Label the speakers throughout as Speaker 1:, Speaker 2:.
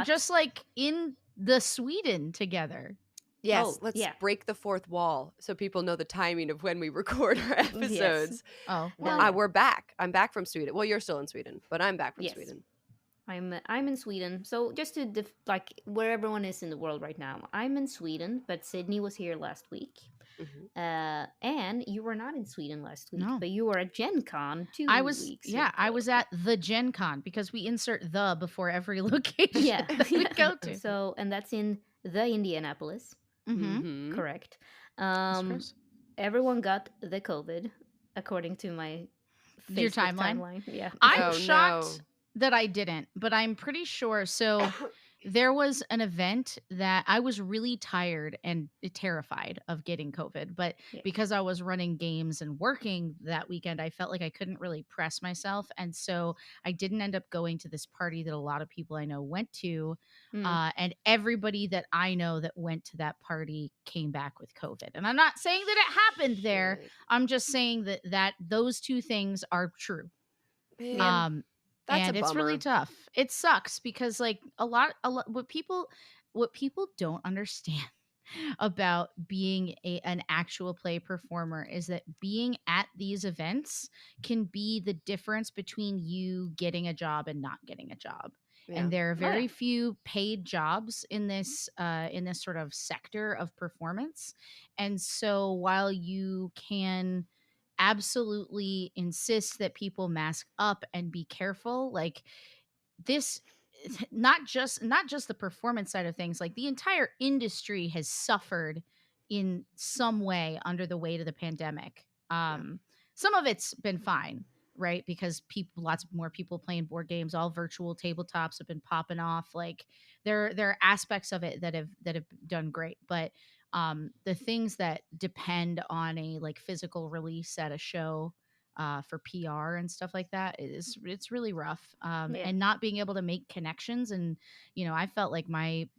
Speaker 1: just like in the Sweden together.
Speaker 2: Yes, let's break the fourth wall so people know the timing of when we record our episodes.
Speaker 1: Oh,
Speaker 3: well,
Speaker 2: we're back. I'm back from Sweden. Well, you're still in Sweden, but I'm back from Sweden.
Speaker 3: I'm in Sweden. So just to like where everyone is in the world right now, I'm in Sweden, but Sydney was here last week. And you were not in Sweden last week, but you were at Gen Con 2 weeks ago.
Speaker 1: I was at the Gen Con because we insert the before every location that we go to.
Speaker 3: So, and that's in the Indianapolis. Correct. Everyone got the COVID, according to my Facebook
Speaker 1: your timeline.
Speaker 3: Yeah,
Speaker 1: I'm shocked that I didn't, but I'm pretty sure. So there was an event that I was really tired and terrified of getting COVID, but because I was running games and working that weekend, I felt like I couldn't really press myself. And so I didn't end up going to this party that a lot of people I know went to. And everybody that I know that went to that party came back with COVID. And I'm not saying that it happened there. I'm just saying that those two things are true.
Speaker 2: That's
Speaker 1: it's really tough. It sucks because like a lot what people don't understand about being an actual play performer is that being at these events can be the difference between you getting a job and not getting a job. And there are very few paid jobs in this sort of sector of performance. And so while you can absolutely insist that people mask up and be careful, like this, not just the performance side of things, like the entire industry has suffered in some way under the weight of the pandemic. Some of it's been fine, right? Because lots more people playing board games, all virtual tabletops have been popping off. Like there are aspects of it that have done great, but the things that depend on a like physical release at a show for PR and stuff like that, it's really rough. And not being able to make connections. And, I felt like my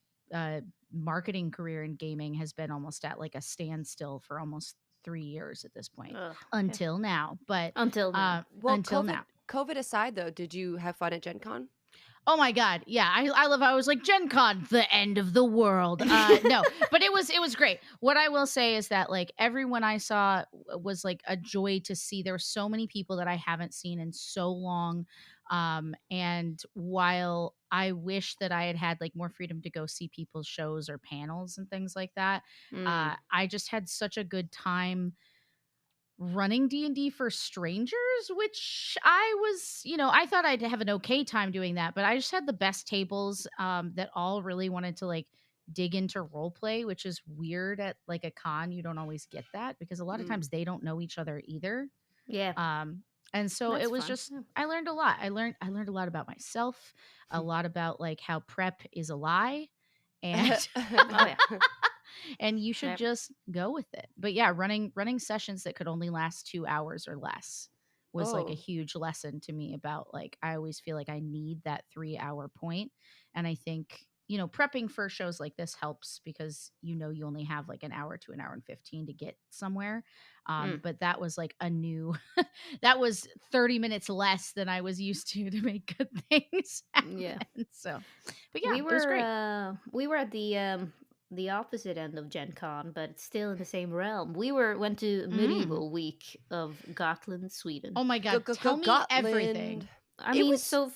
Speaker 1: marketing career in gaming has been almost at like a standstill for almost 3 years at this point. Until now. But
Speaker 3: until now.
Speaker 1: Until now.
Speaker 2: COVID aside, though, did you have fun at Gen Con?
Speaker 1: Oh my God. Yeah. I love how I was like, Gen Con, the end of the world. No, but it was great. What I will say is that like everyone I saw was like a joy to see. There were so many people that I haven't seen in so long. And while I wish that I had like more freedom to go see people's shows or panels and things like that, I just had such a good time running D&D for strangers, which I was, I thought I'd have an okay time doing that, but I just had the best tables that all really wanted to like dig into role play, which is weird at like a con. You don't always get that because a lot of times they don't know each other either. And so it was just, I learned a lot. I learned a lot about myself, a lot about like how prep is a lie, and and you should just go with it. But yeah, running sessions that could only last 2 hours or less was like a huge lesson to me about like, I always feel like I need that 3-hour point. And I think, prepping for shows like this helps because, you only have like an hour to an hour and 15 to get somewhere. But that was like that was 30 minutes less than I was used to make good things happen. So, but yeah, it was great.
Speaker 3: We were at the opposite end of Gen Con, but still in the same realm. We went to medieval week of Gotland, Sweden.
Speaker 1: Oh my God, tell me everything.
Speaker 3: I mean,
Speaker 2: it was
Speaker 3: so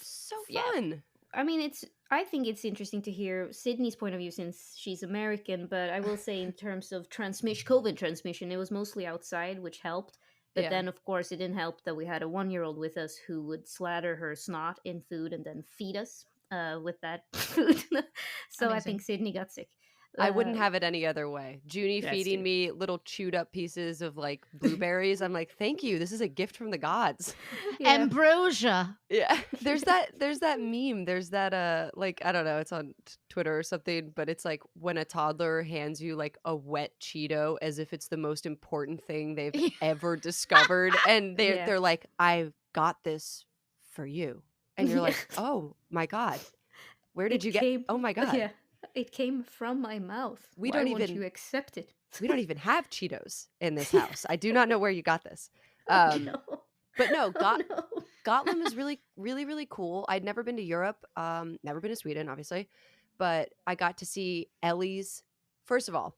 Speaker 2: fun.
Speaker 3: I mean, I think it's interesting to hear Sydney's point of view since she's American, but I will say in terms of COVID transmission, it was mostly outside, which helped. But then, of course, it didn't help that we had a 1-year-old with us who would slather her snot in food and then feed us with that food. So amazing. I think Sydney got sick.
Speaker 2: I wouldn't have it any other way. Junie feeding me little chewed up pieces of like blueberries. I'm like, thank you. This is a gift from the gods.
Speaker 1: Ambrosia.
Speaker 2: Yeah. There's that meme. There's that like, I don't know, it's on Twitter or something, but it's like when a toddler hands you like a wet Cheeto as if it's the most important thing they've ever discovered. And they're like, I've got this for you. And you're like, oh my God. Where did you get? Oh my God.
Speaker 3: Yeah. It came from my mouth. Why don't you accept it?
Speaker 2: We don't even have Cheetos in this house. I do not know where you got this. But no, Gotland was really, really, really cool. I'd never been to Europe, never been to Sweden, obviously. but I got to see Ellie's. First of all,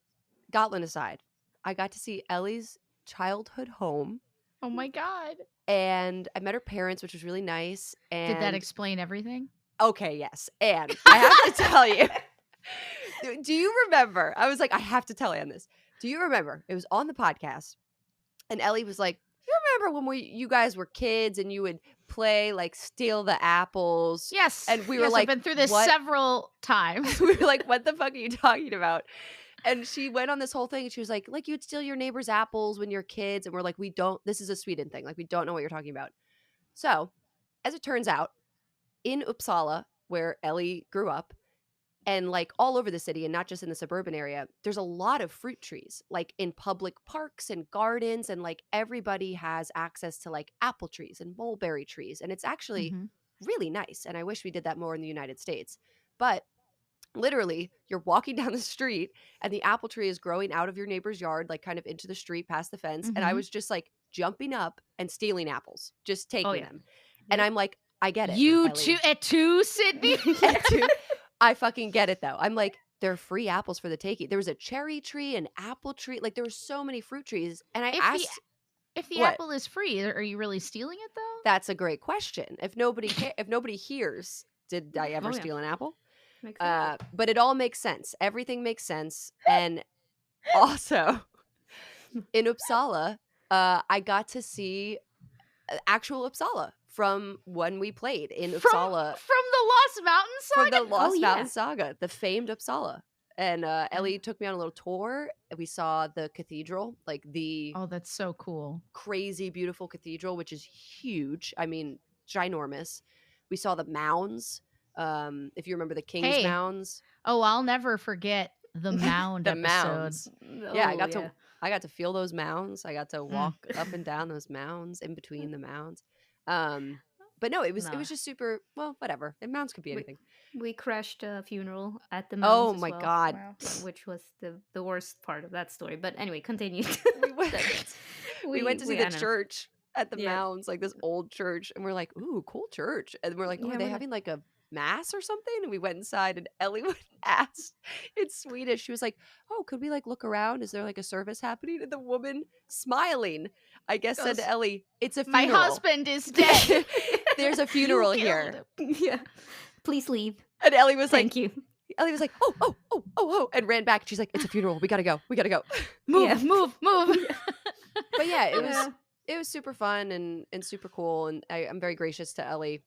Speaker 2: Gotland aside, I got to see Ellie's childhood home,
Speaker 1: Oh my God.
Speaker 2: and I met her parents, which was really nice.
Speaker 1: Did that
Speaker 2: And
Speaker 1: explain everything?
Speaker 2: okay, yes, and I have to tell you. Do you remember? I was like, I have to tell Anne this. Do you remember? It was on the podcast, and Ellie was like, "You remember when you guys were kids and you would play like steal the apples?"
Speaker 1: Yes.
Speaker 2: And we were
Speaker 1: Yes, I've
Speaker 2: like,
Speaker 1: been through this
Speaker 2: "What?"
Speaker 1: several times.
Speaker 2: We were like, "What the fuck are you talking about?" And she went on this whole thing, and she was like, "You'd steal your neighbor's apples when you're kids," and we're like, "We don't. This is a Sweden thing. Like, we don't know what you're talking about." So, as it turns out, in Uppsala, where Ellie grew up, and like all over the city and not just in the suburban area, there's a lot of fruit trees, like in public parks and gardens, and like everybody has access to like apple trees and mulberry trees, and it's actually
Speaker 1: Mhm.
Speaker 2: really nice. And I wish we did that more in the United States. But literally, you're walking down the street and the apple tree is growing out of your neighbor's yard, like kind of into the street past the fence, and I
Speaker 1: Mhm.
Speaker 2: was just like jumping up and stealing apples, just
Speaker 3: Oh
Speaker 2: taking
Speaker 3: yeah.
Speaker 2: them. And
Speaker 3: Yep.
Speaker 2: I'm like, I get it,
Speaker 1: You
Speaker 2: Ellie.
Speaker 1: too, Sydney?
Speaker 2: And two, I fucking get it though. I'm like, they're free apples for the taking. There was a cherry tree, an apple tree, like there were so many fruit trees. And I
Speaker 1: If the
Speaker 2: asked,
Speaker 1: if the
Speaker 2: what?
Speaker 1: apple is free, are you really stealing it though?
Speaker 2: That's a great question. If nobody hears, did I ever
Speaker 3: Oh, yeah.
Speaker 2: steal an apple?
Speaker 3: Makes sense.
Speaker 2: But it all makes sense. Everything makes sense. And also in Uppsala, I got to see actual Uppsala from when we played in Uppsala.
Speaker 1: From the Lost Mountain
Speaker 2: From
Speaker 1: Saga?
Speaker 2: the Lost
Speaker 3: yeah.
Speaker 2: Mountain Saga, the famed Uppsala. And Ellie took me on a little tour. And we saw the cathedral, like the
Speaker 1: Oh, that's so cool.
Speaker 2: crazy beautiful cathedral, which is huge. I mean, ginormous. We saw the mounds. If you remember the King's
Speaker 1: Hey.
Speaker 2: Mounds.
Speaker 1: Oh, I'll never forget the mound
Speaker 2: The
Speaker 1: episode.
Speaker 2: mounds. Yeah, I
Speaker 3: Oh,
Speaker 2: got to feel those mounds. I got to walk up and down those mounds, in between the mounds. But no, it was
Speaker 3: Nah.
Speaker 2: just super. Well, whatever. And mounds could be anything.
Speaker 3: We crashed a funeral at the
Speaker 2: Oh
Speaker 3: mounds as
Speaker 2: my
Speaker 3: well,
Speaker 2: god.
Speaker 1: Wow.
Speaker 3: which was the worst part of that story. But anyway, continue.
Speaker 2: We went to see the
Speaker 3: I don't know.
Speaker 2: church at the
Speaker 3: Yeah.
Speaker 2: mounds, like this old church, and we're like, "Ooh, cool church!" And we're like, "Oh,
Speaker 3: Yeah,
Speaker 2: are they
Speaker 3: we're like-
Speaker 2: having like a mass or something?" And we went inside, and Ellie asked in Swedish. She was like, "Oh, could we like look around? Is there like a service happening?" And the woman, smiling, I guess, said to
Speaker 1: Goes,
Speaker 2: Ellie, "It's a
Speaker 1: My
Speaker 2: funeral.
Speaker 1: husband is dead.
Speaker 2: There's a
Speaker 1: You
Speaker 2: funeral
Speaker 1: killed
Speaker 2: here."
Speaker 1: him.
Speaker 3: Yeah. Please leave.
Speaker 2: And Ellie was
Speaker 3: Thank
Speaker 2: like,
Speaker 3: you.
Speaker 2: Ellie was like, oh, and ran back. She's like, "It's a funeral. We gotta go. We gotta go."
Speaker 1: Move,
Speaker 3: Yeah.
Speaker 1: move.
Speaker 2: But yeah, it was
Speaker 3: Yeah.
Speaker 2: it was super fun and super cool, and I'm very gracious to Ellie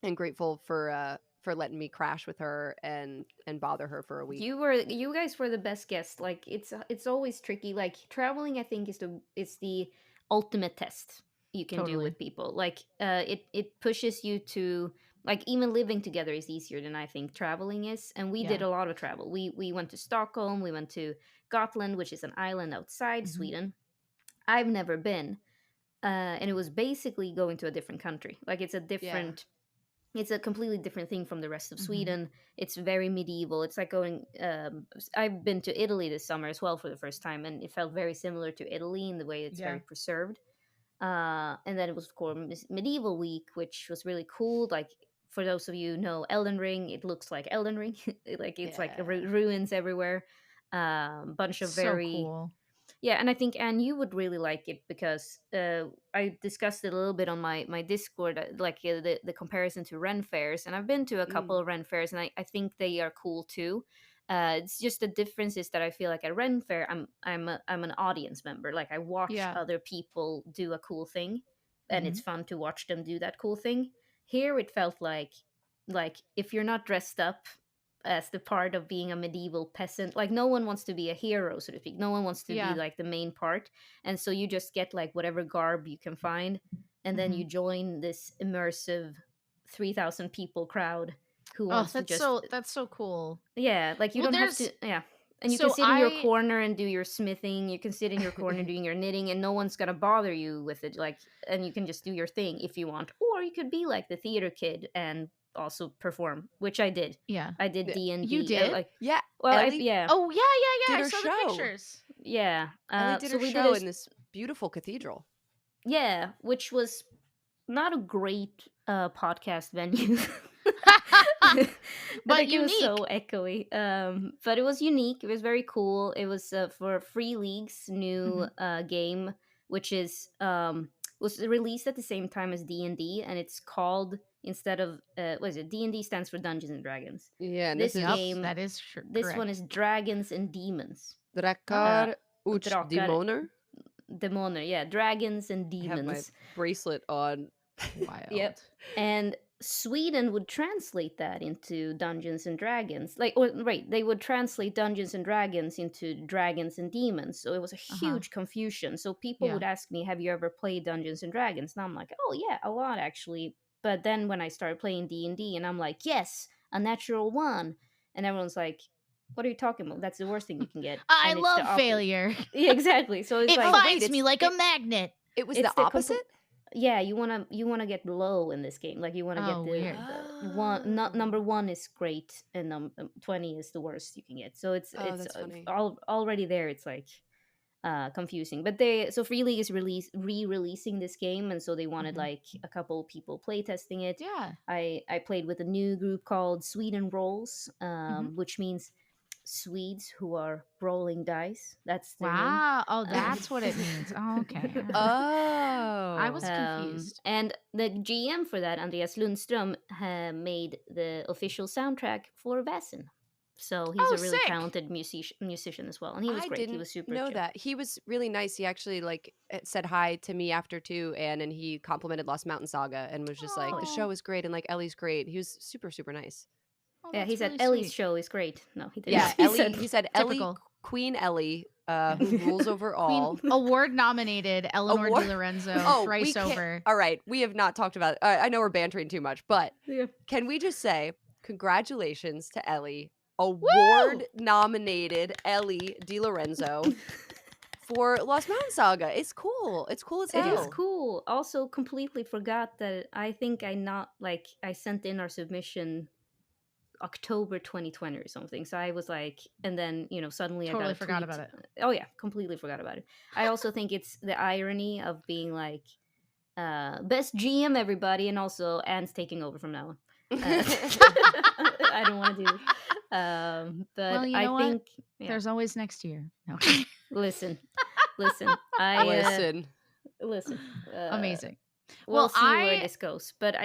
Speaker 2: and grateful for letting me crash with her and bother her for a week.
Speaker 3: You guys were the best guests. Like it's always tricky. Like traveling, I think is the ultimate test you can do
Speaker 1: Totally.
Speaker 3: with people. Like it pushes you to, like, even living together is easier than I think traveling is. And we did
Speaker 1: Yeah.
Speaker 3: a lot of travel. We went to Stockholm. We went to Gotland, which is an island outside
Speaker 1: Mhm.
Speaker 3: Sweden. I've never been, and it was basically going to a different country. Like it's a completely different thing from the rest of
Speaker 1: Mhm.
Speaker 3: Sweden. It's very medieval. It's like going. I've been to Italy this summer as well for the first time, and it felt very similar to Italy in the way it's very
Speaker 1: Yeah.
Speaker 3: preserved. And then it was, of course, medieval week, which was really cool. Like for those of you who know Elden Ring, it looks like Elden Ring. Like it's like
Speaker 1: Yeah.
Speaker 3: ruins everywhere. Bunch of
Speaker 1: So
Speaker 3: very
Speaker 1: cool.
Speaker 3: yeah, and I think, Anne, you would really like it because I discussed it a little bit on my Discord, like the comparison to Ren fairs, and I've been to a couple of Ren fairs, and I think they are cool too. It's just the difference is that I feel like at Ren fair, I'm an audience member. Like I watch
Speaker 1: Yeah.
Speaker 3: other people do a cool thing, and
Speaker 1: Mhm.
Speaker 3: it's fun to watch them do that cool thing. Here, it felt like if you're not dressed up as the part of being a medieval peasant, like no one wants to be a hero, so to speak. No one wants to
Speaker 1: Yeah.
Speaker 3: be like the main part, and so you just get like whatever garb you can find, and then
Speaker 1: Mhm.
Speaker 3: you join this immersive 3,000 people crowd who
Speaker 1: Oh,
Speaker 3: wants to just
Speaker 1: that's so cool.
Speaker 3: yeah, like you
Speaker 1: Well,
Speaker 3: don't have
Speaker 1: there's
Speaker 3: to and you
Speaker 1: so
Speaker 3: can sit in your
Speaker 1: I
Speaker 3: corner and do your smithing. You can sit in your corner doing your knitting, and no one's gonna bother you with it. Like, and you can just do your thing if you want, or you could be like the theater kid and also perform, which I did.
Speaker 1: yeah.
Speaker 3: I did
Speaker 2: Yeah.
Speaker 3: D&D.
Speaker 1: You did?
Speaker 3: Like,
Speaker 2: Yeah,
Speaker 3: well,
Speaker 2: Ellie
Speaker 3: yeah,
Speaker 1: Oh yeah.
Speaker 2: did
Speaker 1: I
Speaker 2: her
Speaker 1: saw
Speaker 2: show.
Speaker 1: the pictures.
Speaker 3: yeah.
Speaker 2: Ellie did
Speaker 3: So
Speaker 2: her
Speaker 3: we
Speaker 2: show
Speaker 3: did
Speaker 2: in this beautiful cathedral.
Speaker 3: yeah, which was not a great podcast venue.
Speaker 1: But
Speaker 3: Like it was
Speaker 1: unique.
Speaker 3: so echoey. But it was unique. It was very cool. It was for Free League's new game, which is was released at the same time as D&D, and it's called, instead of what is it? D&D stands for Dungeons and Dragons.
Speaker 2: Yeah, and this
Speaker 3: This
Speaker 2: is
Speaker 1: Yep,
Speaker 3: game,
Speaker 1: that is
Speaker 3: this one
Speaker 1: correct.
Speaker 3: is Dragons and Demons.
Speaker 1: Oh,
Speaker 2: Drakar och
Speaker 3: Drakar,
Speaker 2: Demoner.
Speaker 3: Demoner, yeah, Dragons and
Speaker 2: I have my
Speaker 3: Demons.
Speaker 2: bracelet on.
Speaker 1: wild.
Speaker 3: Yep. And Sweden would translate that into Dungeons and Dragons. Like, or right, they would translate Dungeons and Dragons into Dragons and Demons. So it was a huge confusion. So people
Speaker 1: Yeah.
Speaker 3: would ask me, "Have you ever played Dungeons and Dragons?" And I'm like, "Oh yeah, a lot actually." But then when I started playing D&D, and I'm like, "Yes, a natural one," and everyone's like, "What are you talking about? That's the worst thing you can get."
Speaker 1: I
Speaker 3: And it's the
Speaker 1: love failure.
Speaker 3: Yeah, exactly. So it's
Speaker 1: It
Speaker 3: like,
Speaker 1: finds me like a magnet.
Speaker 2: It was
Speaker 3: it's
Speaker 2: the
Speaker 3: the
Speaker 2: opposite?
Speaker 3: yeah, you wanna get low in this game. Like you wanna get
Speaker 1: Oh,
Speaker 3: the,
Speaker 1: weird.
Speaker 3: one. Not number 1 is great, and 20 is the worst you can get. So it's
Speaker 2: Oh,
Speaker 3: it's
Speaker 2: that's funny.
Speaker 3: already there. It's like confusing. But Free League is re-releasing this game, and so they wanted like a couple people play testing it.
Speaker 1: Yeah.
Speaker 3: I played with a new group called Sweden Rolls,
Speaker 1: Mhm.
Speaker 3: which means Swedes who are rolling dice. That's their name.
Speaker 1: Wow. Oh, that's what it means. Oh, okay. All right. I
Speaker 2: Oh.
Speaker 1: was confused.
Speaker 3: And the GM for that, Andreas Lundström, made the official soundtrack for Vaesen. So he's
Speaker 1: Oh,
Speaker 3: a really
Speaker 1: sick.
Speaker 3: talented musician as well, and he was
Speaker 2: I
Speaker 3: great. He
Speaker 2: didn't
Speaker 3: was super
Speaker 2: know
Speaker 3: chill.
Speaker 2: that. He was really nice. He actually said hi to me after too, and he complimented Lost Mountain Saga and was just like, the
Speaker 1: Aw.
Speaker 2: show is great and like Ellie's great. He was super, super nice.
Speaker 1: Oh,
Speaker 3: Yeah, he
Speaker 1: that's
Speaker 3: said
Speaker 1: really
Speaker 3: Ellie's
Speaker 1: sweet.
Speaker 3: show is great. No, he didn't.
Speaker 2: Yeah,
Speaker 3: he
Speaker 2: Ellie. He said Ellie,
Speaker 1: Typical.
Speaker 2: Queen Ellie, who rules over all.
Speaker 1: Queen award nominated Eleanor
Speaker 2: Award-
Speaker 1: Di Lorenzo
Speaker 2: Oh,
Speaker 1: thrice
Speaker 2: we can't-
Speaker 1: over.
Speaker 2: All right, we have not talked about. I know we're bantering too much, but
Speaker 3: Yeah.
Speaker 2: can we just say congratulations to Ellie,
Speaker 1: Woo!
Speaker 2: award-nominated Ellie Di Lorenzo for Lost Mountain Saga. It's cool. It's cool as
Speaker 3: It
Speaker 2: hell.
Speaker 3: is cool. Also, completely forgot that I think I sent in our submission October 2020 or something. So I was like, and then suddenly I
Speaker 1: Totally
Speaker 3: got a
Speaker 1: forgot
Speaker 3: tweet.
Speaker 1: about it.
Speaker 3: Oh yeah, completely forgot about it. I also think it's the irony of being like, best GM everybody, and also Anne's taking over from now on. I don't want to do this. But
Speaker 1: Well, you know
Speaker 3: I
Speaker 1: what?
Speaker 3: think
Speaker 1: There's always next year. No.
Speaker 3: listen. I
Speaker 2: Listen.
Speaker 3: listen.
Speaker 1: Amazing.
Speaker 3: We'll
Speaker 1: Well,
Speaker 3: see where this goes. But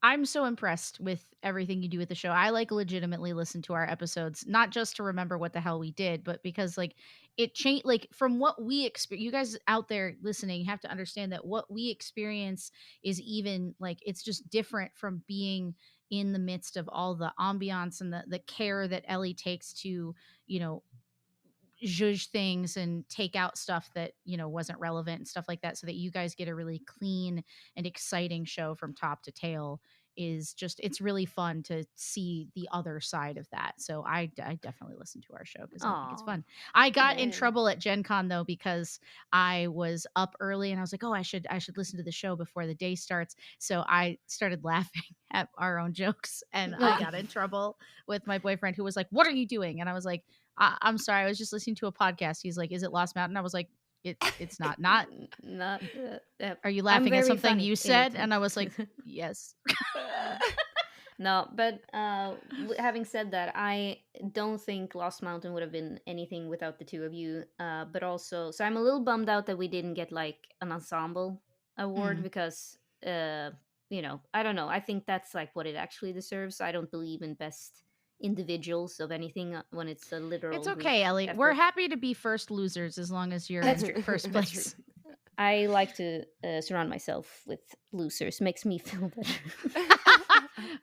Speaker 1: I'm so impressed with everything you do with the show. I legitimately listen to our episodes, not just to remember what the hell we did, but because it changed. From what we experience, you guys out there listening have to understand that what we experience is even it's just different from being in the midst of all the ambiance and the care that Ellie takes to, zhuzh things and take out stuff that wasn't relevant and stuff like that, so that you guys get a really clean and exciting show from top to tail. It's really fun to see the other side of that. So I definitely listen to our show because I think it's fun. I got in trouble at Gen Con though, because I was up early and I was like, oh, I should listen to the show before the day starts. So I started laughing at our own jokes, and I got in trouble with my boyfriend, who was like, what are you doing? And I was like, I'm sorry, I was just listening to a podcast. He's like, is it Lost Mountain? I was like, it's not. Are you laughing at something you said? And I was like, yes.
Speaker 3: No, but having said that, I don't think Lost Mountain would have been anything without the two of you. But also, so I'm a little bummed out that we didn't get an ensemble award, because I don't know. I think that's what it actually deserves. I don't believe in best individuals of anything when it's a literal.
Speaker 1: It's okay, Ellie. We're happy to be first losers as long as you're in first place.
Speaker 3: I like to surround myself with losers. Makes me feel better.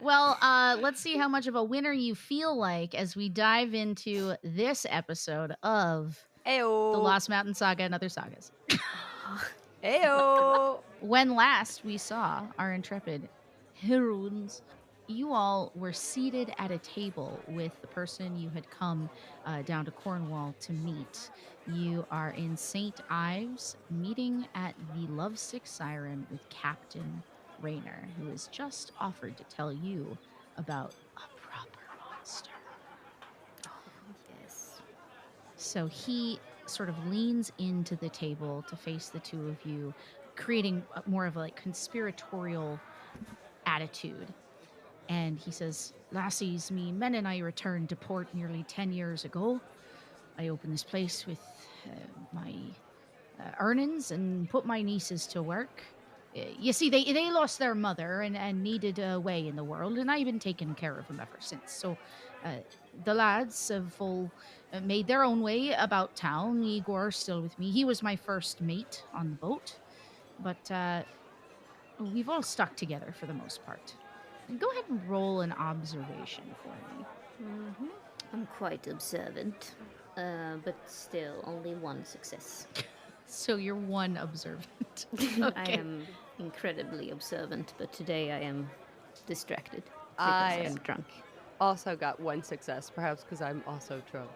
Speaker 1: Well, let's see how much of a winner you feel like as we dive into this episode of
Speaker 2: Ayo.
Speaker 1: The Lost Mountain Saga and Other Sagas.
Speaker 2: Ayo.
Speaker 1: When last we saw our intrepid heroines, you all were seated at a table with the person you had come down to Cornwall to meet. You are in St. Ives, meeting at the Lovesick Siren with Captain Rayner, who has just offered to tell you about a proper monster.
Speaker 3: Yes.
Speaker 1: So he sort of leans into the table to face the two of you, creating more of a conspiratorial attitude. And he says, "Lassies, me men and I returned to port nearly 10 years ago. I opened this place with my earnings and put my nieces to work. You see, they lost their mother and needed a way in the world, and I've been taking care of them ever since. So uh, the lads have all made their own way about town. Igor's still with me. He was my first mate on the boat, but we've all stuck together for the most part. Go ahead and roll an observation for me."
Speaker 3: Hmm. I'm quite observant, but still only one success.
Speaker 1: So you're one observant.
Speaker 3: I
Speaker 1: Okay.
Speaker 3: am incredibly observant, but today I am distracted because
Speaker 2: I
Speaker 3: I'm drunk.
Speaker 2: also got one success, perhaps because I'm also drunk.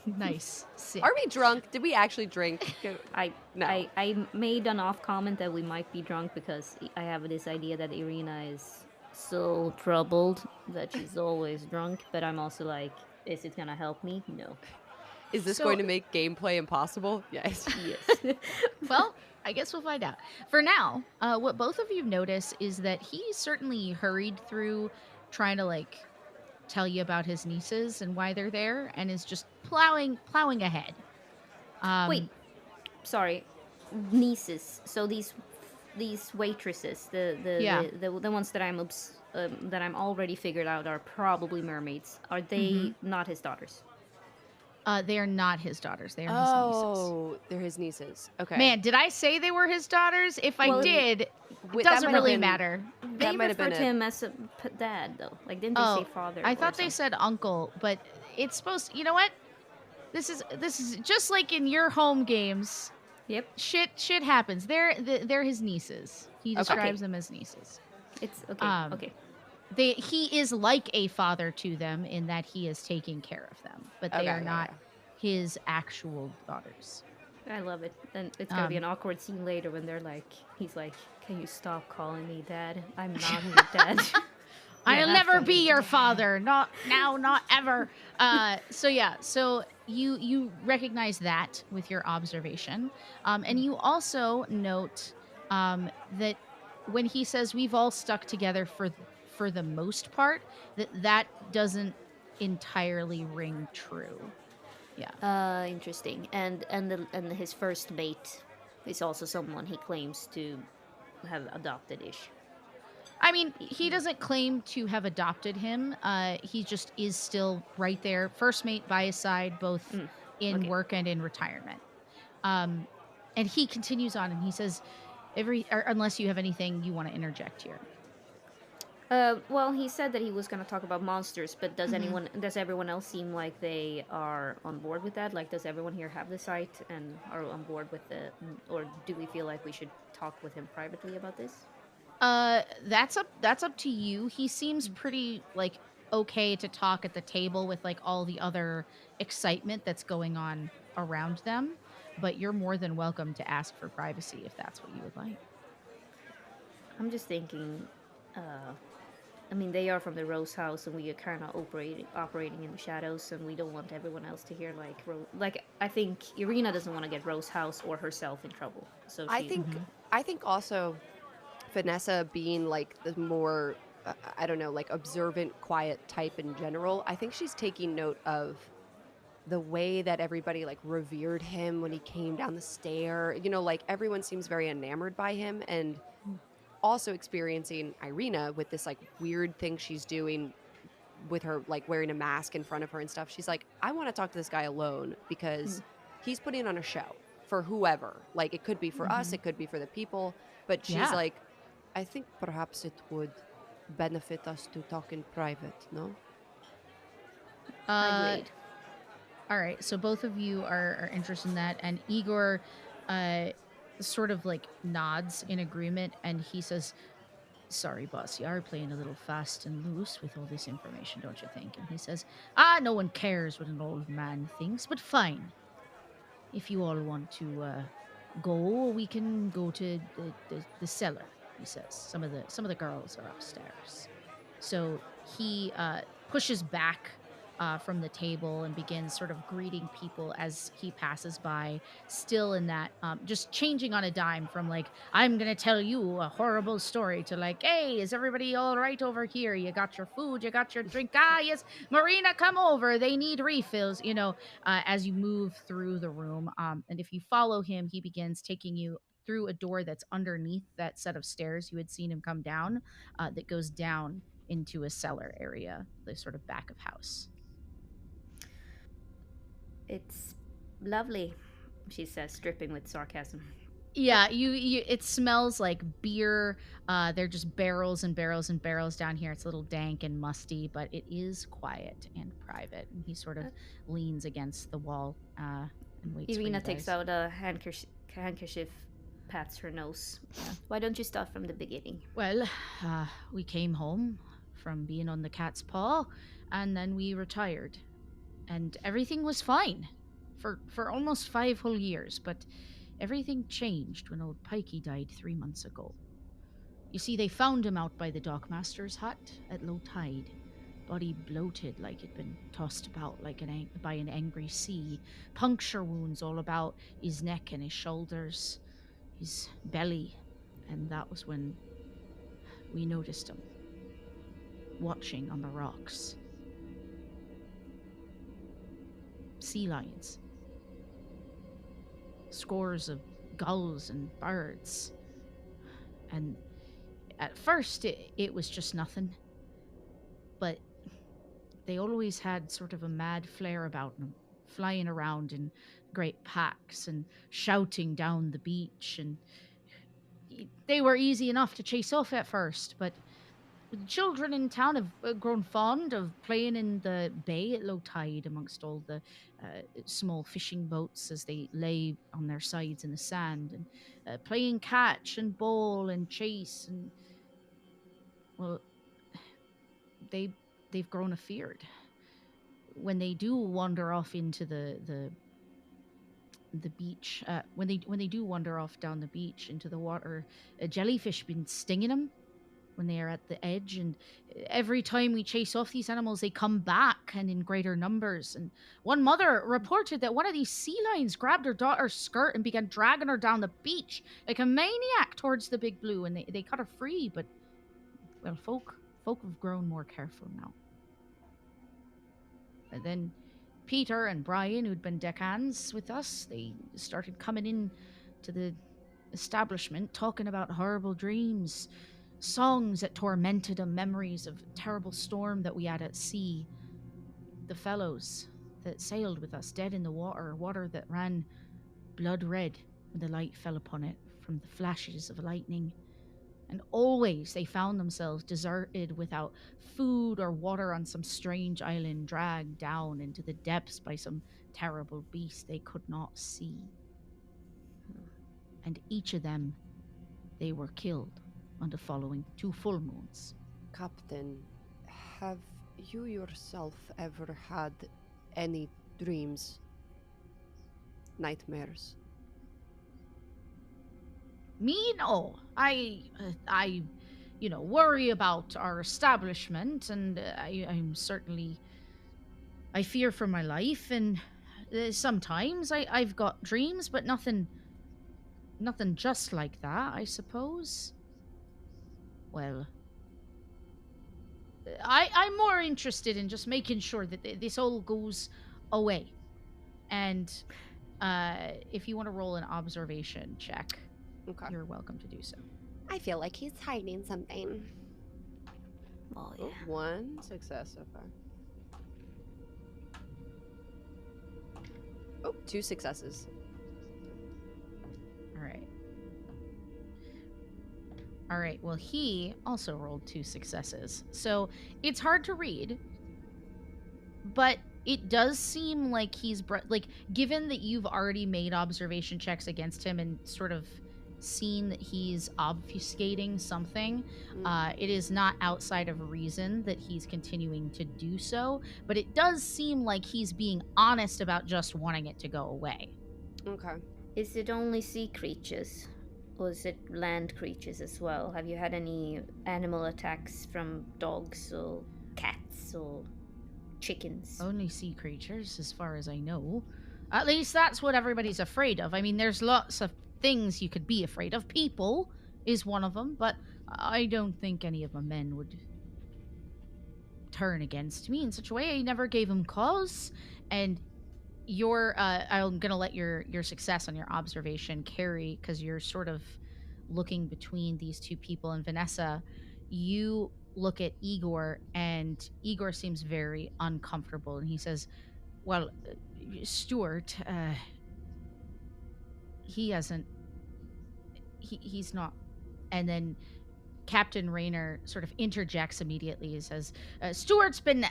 Speaker 1: Nice. Sick.
Speaker 2: Are we drunk? Did we actually drink? No.
Speaker 3: I made an off comment that we might be drunk because I have this idea that Irina is so troubled that she's always drunk, but I'm also like, is it gonna help me? No.
Speaker 2: Is this
Speaker 1: So-
Speaker 2: going to make gameplay impossible? Yes.
Speaker 3: Yes.
Speaker 1: Well, I guess we'll find out. For now, what both of you notice is that he certainly hurried through trying to tell you about his nieces and why they're there, and is just plowing ahead.
Speaker 3: Wait, sorry, nieces. So these waitresses,
Speaker 1: Yeah.
Speaker 3: the ones that that I'm already figured out are probably mermaids. Are they not his daughters?
Speaker 1: They are not his daughters. They are his nieces.
Speaker 2: Oh, they're his nieces. Okay.
Speaker 1: Man, did I say they were his daughters? If I
Speaker 3: Well,
Speaker 1: did, it
Speaker 2: Wait, that
Speaker 1: doesn't
Speaker 2: might have
Speaker 1: really
Speaker 2: been-
Speaker 1: matter.
Speaker 3: They
Speaker 2: That might have
Speaker 3: refer
Speaker 2: been
Speaker 3: to
Speaker 2: a-
Speaker 3: him as a dad, though. Like, didn't they
Speaker 1: Oh,
Speaker 3: say father?
Speaker 1: I
Speaker 3: or
Speaker 1: thought they
Speaker 3: something?
Speaker 1: said uncle, but it's supposed. You know what? This is just like in your home games.
Speaker 3: Yep.
Speaker 1: Shit happens. They're his nieces. He
Speaker 2: Okay.
Speaker 1: describes them as nieces.
Speaker 3: It's okay.
Speaker 1: Um,
Speaker 3: Okay.
Speaker 1: He is like a father to them in that he is taking care of them, but they
Speaker 2: Okay,
Speaker 1: are
Speaker 2: okay,
Speaker 1: not
Speaker 2: okay.
Speaker 1: his actual daughters.
Speaker 3: I love it. And it's gonna be
Speaker 1: Um,
Speaker 3: an awkward scene later when he's like, "Can you stop calling me dad? I'm not your dad."
Speaker 1: I'll
Speaker 3: that's
Speaker 1: never
Speaker 3: gonna
Speaker 1: be
Speaker 3: be
Speaker 1: your
Speaker 3: bad.
Speaker 1: father. Not now, not ever. So you recognize that with your observation, and you also note that when he says we've all stuck together for the most part, that doesn't entirely ring true. Yeah.
Speaker 3: Interesting. And his first mate is also someone he claims to have adopted ish.
Speaker 1: I mean, he doesn't claim to have adopted him. He just is still right there, first mate by his side, both in
Speaker 3: okay.
Speaker 1: work and in retirement. And he continues on, and he says, unless you have anything you want to interject here."
Speaker 3: Well, he said that he was going to talk about monsters, but does everyone else seem like they are on board with that? Like, does everyone here have the site and are on board with or do we feel like we should talk with him privately about this?
Speaker 1: That's up to you. He seems pretty okay to talk at the table with all the other excitement that's going on around them, but you're more than welcome to ask for privacy if that's what you would like.
Speaker 3: I'm just thinking, I mean, they are from the Rose House, and we are kind of operating in the shadows, and we don't want everyone else to hear I think Irina doesn't want to get Rose House or herself in trouble. So
Speaker 2: I think also Vanessa being the more I don't know, observant, quiet type in general. I think she's taking note of the way that everybody revered him when he came down the stair. Everyone seems very enamored by him, and also experiencing Irina with this weird thing she's doing with her wearing a mask in front of her and stuff. She's like, I want to talk to this guy alone because he's putting on a show for whoever. It could be for us, it could be for the people, but she's
Speaker 1: Yeah.
Speaker 2: like, I think perhaps it would benefit us to talk in private, no?
Speaker 3: Agreed.
Speaker 1: All right, so both of you are interested in that, and Igor sort of nods in agreement, and he says, "Sorry, boss, you are playing a little fast and loose with all this information, don't you think?" And he says, no one cares what an old man thinks, but fine. If you all want to go, we can go to the cellar," he says. Some of the girls are upstairs. So he pushes back from the table and begins sort of greeting people as he passes by, still in that, just changing on a dime from like, I'm going to tell you a horrible story to like, hey, is everybody all right over here? You got your food, you got your drink. Ah, yes, Marina, come over. They need refills, as you move through the room. And if you follow him, he begins taking you through a door that's underneath that set of stairs you had seen him come down, that goes down into a cellar area, the sort of back of house.
Speaker 3: It's lovely, she says, dripping with sarcasm.
Speaker 1: Yeah, you it smells like beer. They're just barrels and barrels and barrels down here. It's a little dank and musty, but it is quiet and private. And he sort of leans against the wall and waits for you
Speaker 3: Irina
Speaker 1: guys.
Speaker 3: takes out a handkerchief, pats her nose. Why don't you start from the beginning?
Speaker 1: Well, we came home from being on the cat's paw, and then we retired. And everything was fine for almost 5 whole years, but everything changed when old Pikey died 3 months ago. You see, they found him out by the dockmaster's hut at low tide. Body bloated like it'd been tossed about like by an angry sea. Puncture wounds all about his neck and his shoulders, his belly. And that was when we noticed him, watching on the rocks. Sea lions. Scores of gulls and birds. And at first it was just nothing. But they always had sort of a mad flair about them, flying around in great packs and shouting down the beach. And they were easy enough to chase off at first, but the children in town have grown fond of playing in the bay at low tide amongst all the small fishing boats as they lay on their sides in the sand, and playing catch and ball and chase, and well, they've grown afeared. When they do wander off into the beach, when they do wander off down the beach into the water, a jellyfish been stinging them when they are at the edge, and every time we chase off these animals, they come back and in greater numbers. And one mother reported that one of these sea lions grabbed her daughter's skirt and began dragging her down the beach like a maniac towards the big blue, and they cut her free. But well, folk have grown more careful now. And then Peter and Brian, who'd been deckhands with us, they started coming in to the establishment talking about horrible dreams, songs that tormented them, memories of a terrible storm that we had at sea. The fellows that sailed with us dead in the water that ran blood red when the light fell upon it from the flashes of lightning. And always they found themselves deserted, without food or water, on some strange island, dragged down into the depths by some terrible beast they could not see. And each of them, they were killed on the following 2 full moons.
Speaker 2: Captain, have you yourself ever had any dreams? Nightmares?
Speaker 1: Me? No. I worry about our establishment, and I'm certainly, I fear for my life, and sometimes I've got dreams, but nothing just like that, I suppose. Well, I'm more interested in just making sure that this all goes away. And if you want to roll an observation check,
Speaker 2: Okay.
Speaker 1: you're welcome to do so.
Speaker 4: I feel like he's hiding something.
Speaker 3: Oh, yeah.
Speaker 2: 1 success so far. Oh, 2 successes.
Speaker 1: All right, well, he also rolled 2 successes. So it's hard to read, but it does seem like he's, given that you've already made observation checks against him and sort of seen that he's obfuscating something, it is not outside of reason that he's continuing to do so, but it does seem like he's being honest about just wanting it to go away.
Speaker 2: Okay.
Speaker 3: Is it only sea creatures? Or is it land creatures as well? Have you had any animal attacks from dogs or cats or chickens.
Speaker 1: Only sea creatures, as far as I know. At least that's what everybody's afraid of. I mean, there's lots of things you could be afraid of. People is one of them, but I don't think any of my men would turn against me in such a way. I never gave them cause. And I'm gonna let your success on your observation carry, because you're sort of looking between these two people. And Vanessa, you look at Igor, and Igor seems very uncomfortable, and he says, well, Stuart, he's not. And then Captain Rayner sort of interjects immediately. He says, Stuart's been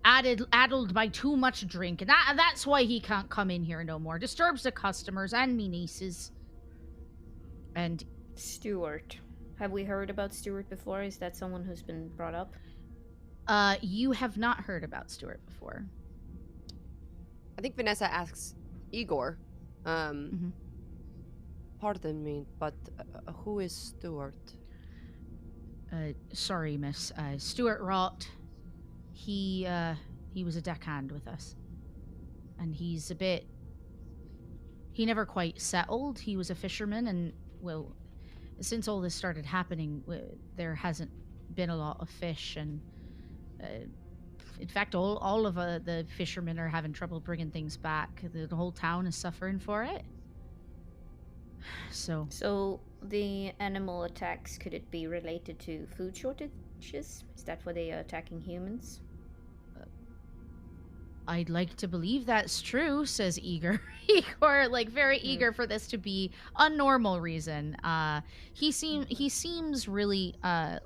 Speaker 1: addled by too much drink, and that's why he can't come in here no more. Disturbs the customers and me nieces. And
Speaker 3: Stuart. Have we heard about Stuart before? Is that someone who's been brought up?
Speaker 1: You have not heard about Stuart before.
Speaker 2: I think Vanessa asks Igor,
Speaker 1: Mhm.
Speaker 2: pardon me, but who is Stuart?
Speaker 1: Sorry, miss. Stuart Rott. He was a deckhand with us. And he never quite settled. He was a fisherman, and, well, since all this started happening, there hasn't been a lot of fish, and in fact, all of the fishermen are having trouble bringing things back. The whole town is suffering for it.
Speaker 3: So the animal attacks, could it be related to food shortages? Is that why they are attacking humans?
Speaker 1: I'd like to believe that's true, says Igor. Igor, like, very eager for this to be a normal reason. He seems really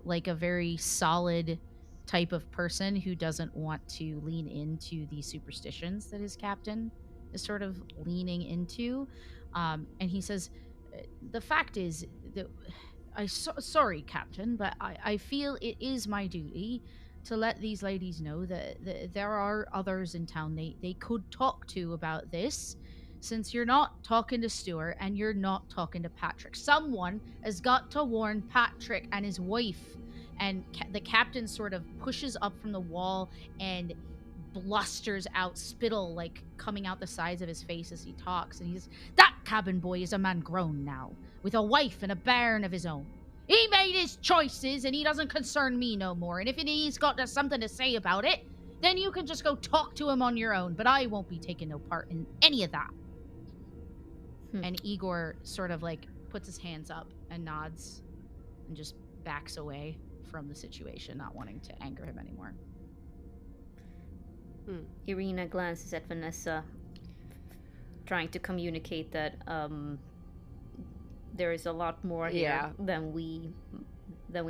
Speaker 1: like a very solid type of person who doesn't want to lean into the superstitions that his captain is sort of leaning into. And he says, the fact is that sorry, Captain, but I feel it is my duty to let these ladies know that there are others in town they could talk to about this, since you're not talking to Stuart and you're not talking to Patrick. Someone has got to warn Patrick and his wife. And the captain sort of pushes up from the wall and blusters out spittle, like, coming out the sides of his face as he talks. And he's, that cabin boy is a man grown now, with a wife and a bairn of his own. He made his choices, and he doesn't concern me no more. And if he's got something to say about it, then you can just go talk to him on your own. But I won't be taking no part in any of that. And Igor sort of, like, puts his hands up and nods and just backs away from the situation, not wanting to anger him anymore.
Speaker 3: Irina glances at Vanessa, trying to communicate that there is a lot more here than we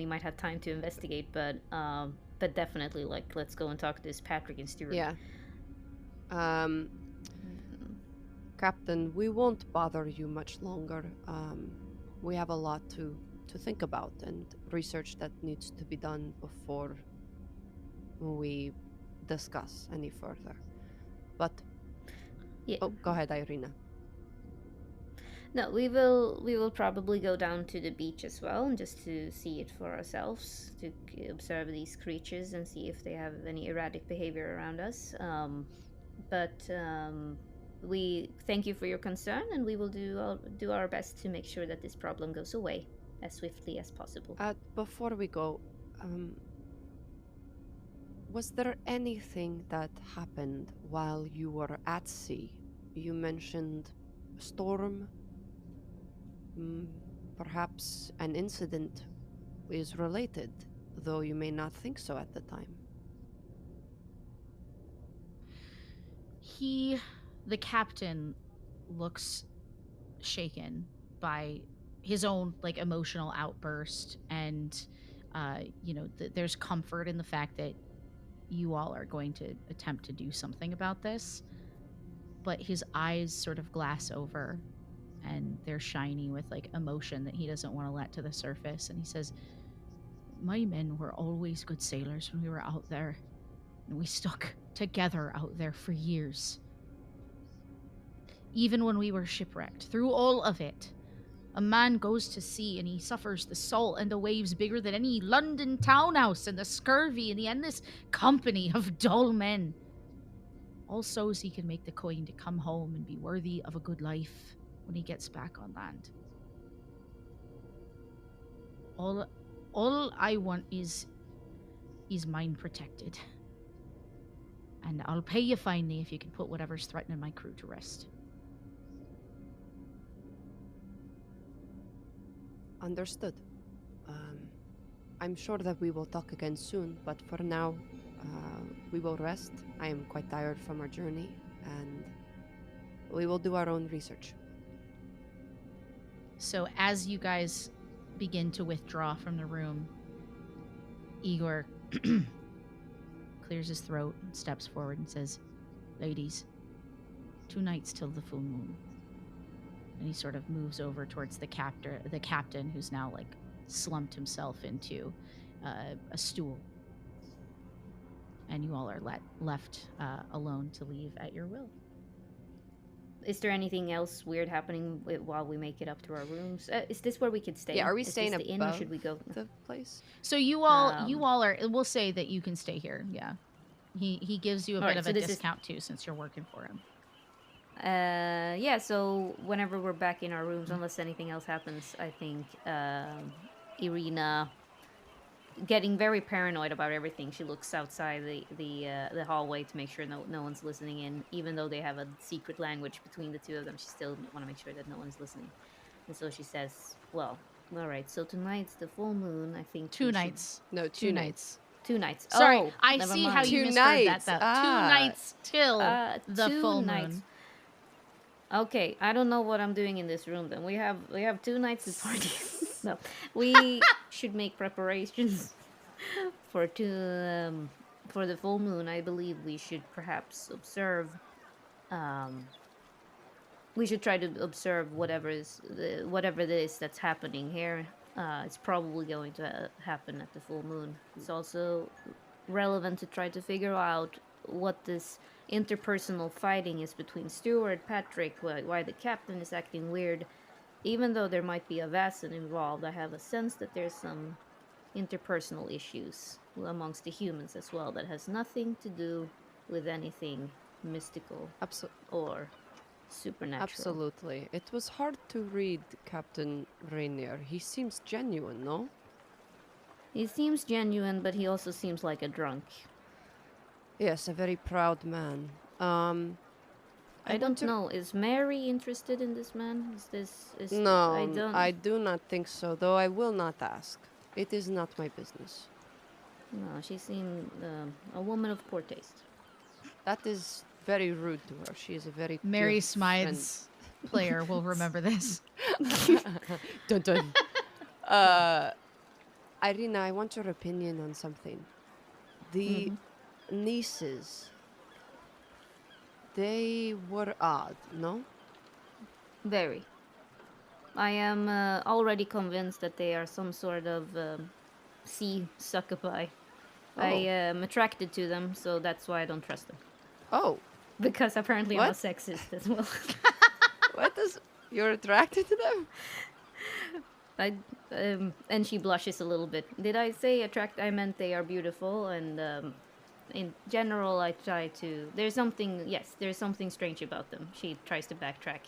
Speaker 3: might have time to investigate, but definitely, like, let's go and talk to this Patrick and Stuart.
Speaker 2: Yeah. Captain, we won't bother you much longer. We have a lot to think about and research that needs to be done before we discuss any further. But go ahead, Irina.
Speaker 3: No, we will probably go down to the beach as well, and just to see it for ourselves, to observe these creatures and see if they have any erratic behavior around us. We thank you for your concern, and we will do our best to make sure that this problem goes away as swiftly as possible.
Speaker 2: Before we go, was there anything that happened while you were at sea? You mentioned a storm. Perhaps an incident is related, though you may not think so at the time.
Speaker 1: The captain looks shaken by his own, like, emotional outburst, and there's comfort in the fact that you all are going to attempt to do something about this, but his eyes sort of glass over, and they're shiny with, like, emotion that he doesn't want to let to the surface. And he says, my men were always good sailors when we were out there, and we stuck together out there for years. Even when we were shipwrecked, through all of it, a man goes to sea and he suffers the salt and the waves bigger than any London townhouse and the scurvy and the endless company of dull men. also so he can make the coin to come home and be worthy of a good life when he gets back on land. All I want is mine protected. And I'll pay you finely if you can put whatever's threatening my crew to rest.
Speaker 2: Understood. I'm sure that we will talk again soon, but for now, we will rest. I am quite tired from our journey, and we will do our own research.
Speaker 1: So as you guys begin to withdraw from the room, Igor clears his throat and steps forward and says, "Ladies, 2 nights till the full moon." And he sort of moves over towards the captain, who's now like slumped himself into a stool. And you all are left alone to leave at your will.
Speaker 3: Is there anything else weird happening while we make it up to our rooms? Is this where we could stay?
Speaker 2: Yeah, are we
Speaker 3: Is
Speaker 2: staying
Speaker 3: this the inn, or should we go?
Speaker 2: the place?
Speaker 1: So you all are. We'll say that you can stay here. Yeah, he gives you a bit of a discount too, since you're working for him.
Speaker 3: Yeah. So whenever we're back in our rooms, unless anything else happens, I think Irina, getting very paranoid about everything, she looks outside the hallway to make sure no one's listening in. Even though they have a secret language between the two of them, she still want to make sure that no one's listening. And so she says, "Well, all right. So tonight's the full moon. I think
Speaker 1: 2 nights.
Speaker 2: No, 2 nights.
Speaker 3: 2 nights.
Speaker 1: Sorry,
Speaker 3: oh,
Speaker 1: I
Speaker 3: never
Speaker 1: see
Speaker 3: mind.
Speaker 1: how you
Speaker 2: 2
Speaker 1: misheard
Speaker 2: nights.
Speaker 1: that. Though. 2 nights till the
Speaker 3: 2
Speaker 1: full
Speaker 3: nights.
Speaker 1: moon.
Speaker 3: Okay, I don't know what I'm doing in this room. Then we have 2 nights to party. No, we should make preparations for the full moon. I believe we should perhaps observe. We should try to observe whatever it is that's happening here. It's probably going to happen at the full moon. It's also relevant to try to figure out what this interpersonal fighting is between Stuart, Patrick, why the captain is acting weird. Even though there might be a Vaesen involved, I have a sense that there's some interpersonal issues amongst the humans as well that has nothing to do with anything mystical or supernatural.
Speaker 2: Absolutely. It was hard to read Captain Rainier. He seems genuine, no?
Speaker 3: He seems genuine, but he also seems like a drunk.
Speaker 2: Yes, a very proud man.
Speaker 3: I don't know. Is Mary interested in this man?
Speaker 2: No,
Speaker 3: I
Speaker 2: I do not think so, though I will not ask. It is not my business.
Speaker 3: No, she seemed a woman of poor taste.
Speaker 2: That is very rude to her. She is a very
Speaker 1: Mary
Speaker 2: dear
Speaker 1: Smythe's player will remember this.
Speaker 2: Dun dun. Irina, I want your opinion on something. The nieces, they were odd, no?
Speaker 3: Very. I am already convinced that they are some sort of sea succubi. I am attracted to them, so that's why I don't trust them.
Speaker 2: Oh.
Speaker 3: Because apparently I'm a
Speaker 2: What?
Speaker 3: sexist as well.
Speaker 2: What does... You're attracted to them?
Speaker 3: And she blushes a little bit. Did I say attract? I meant they are beautiful, and in general, I try to... There's something strange about them. She tries to backtrack.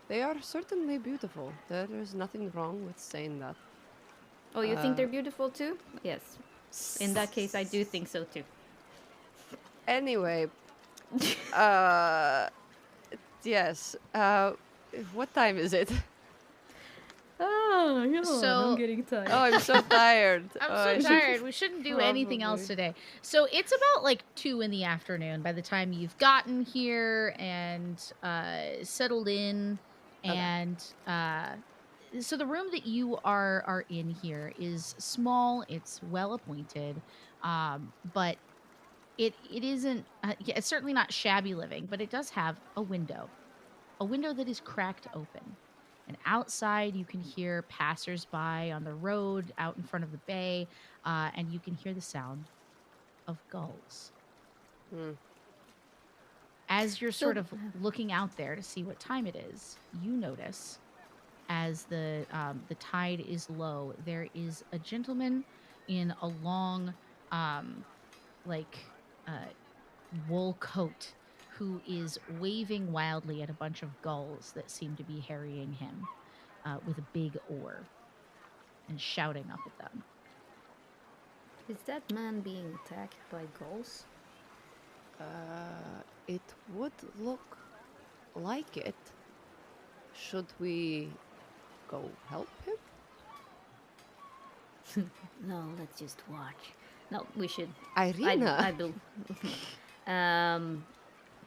Speaker 2: They are certainly beautiful. There is nothing wrong with saying that.
Speaker 3: Oh, you think they're beautiful too? Yes. In that case, I do think so too.
Speaker 2: Anyway, yes. What time is it?
Speaker 3: Oh, yeah.
Speaker 1: So-
Speaker 3: I'm getting tired.
Speaker 2: Oh, I'm so tired.
Speaker 1: I'm so tired. We shouldn't do anything else today. So it's about like 2 in the afternoon by the time you've gotten here and settled in.
Speaker 2: Okay.
Speaker 1: And so the room that you are in here is small. It's well appointed, but it isn't. It's certainly not shabby living, but it does have a window that is cracked open. And outside, you can hear passersby on the road out in front of the bay, and you can hear the sound of gulls. As you're sort of looking out there to see what time it is, you notice, as the tide is low, there is a gentleman in a long, wool coat who is waving wildly at a bunch of gulls that seem to be harrying him with a big oar and shouting up at them.
Speaker 3: Is that man being attacked by gulls?
Speaker 2: It would look like it. Should we go help him?
Speaker 3: No, let's just watch. No, we should.
Speaker 2: Irina!
Speaker 3: I will.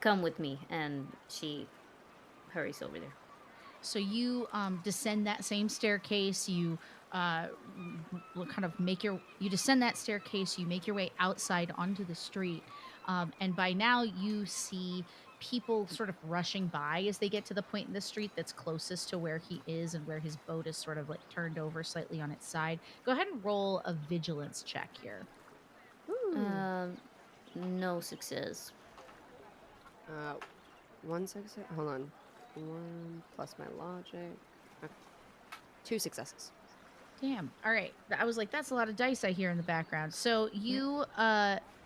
Speaker 3: Come with me, and she hurries over there.
Speaker 1: So you descend that same staircase. You you descend that staircase. You make your way outside onto the street, and by now you see people sort of rushing by as they get to the point in the street that's closest to where he is and where his boat is sort of like turned over slightly on its side. Go ahead and roll a vigilance check here.
Speaker 3: No success.
Speaker 2: One success. Hold on. 1 plus my logic. Okay. 2 successes.
Speaker 1: Damn. All right. I was like, that's a lot of dice I hear in the background. So you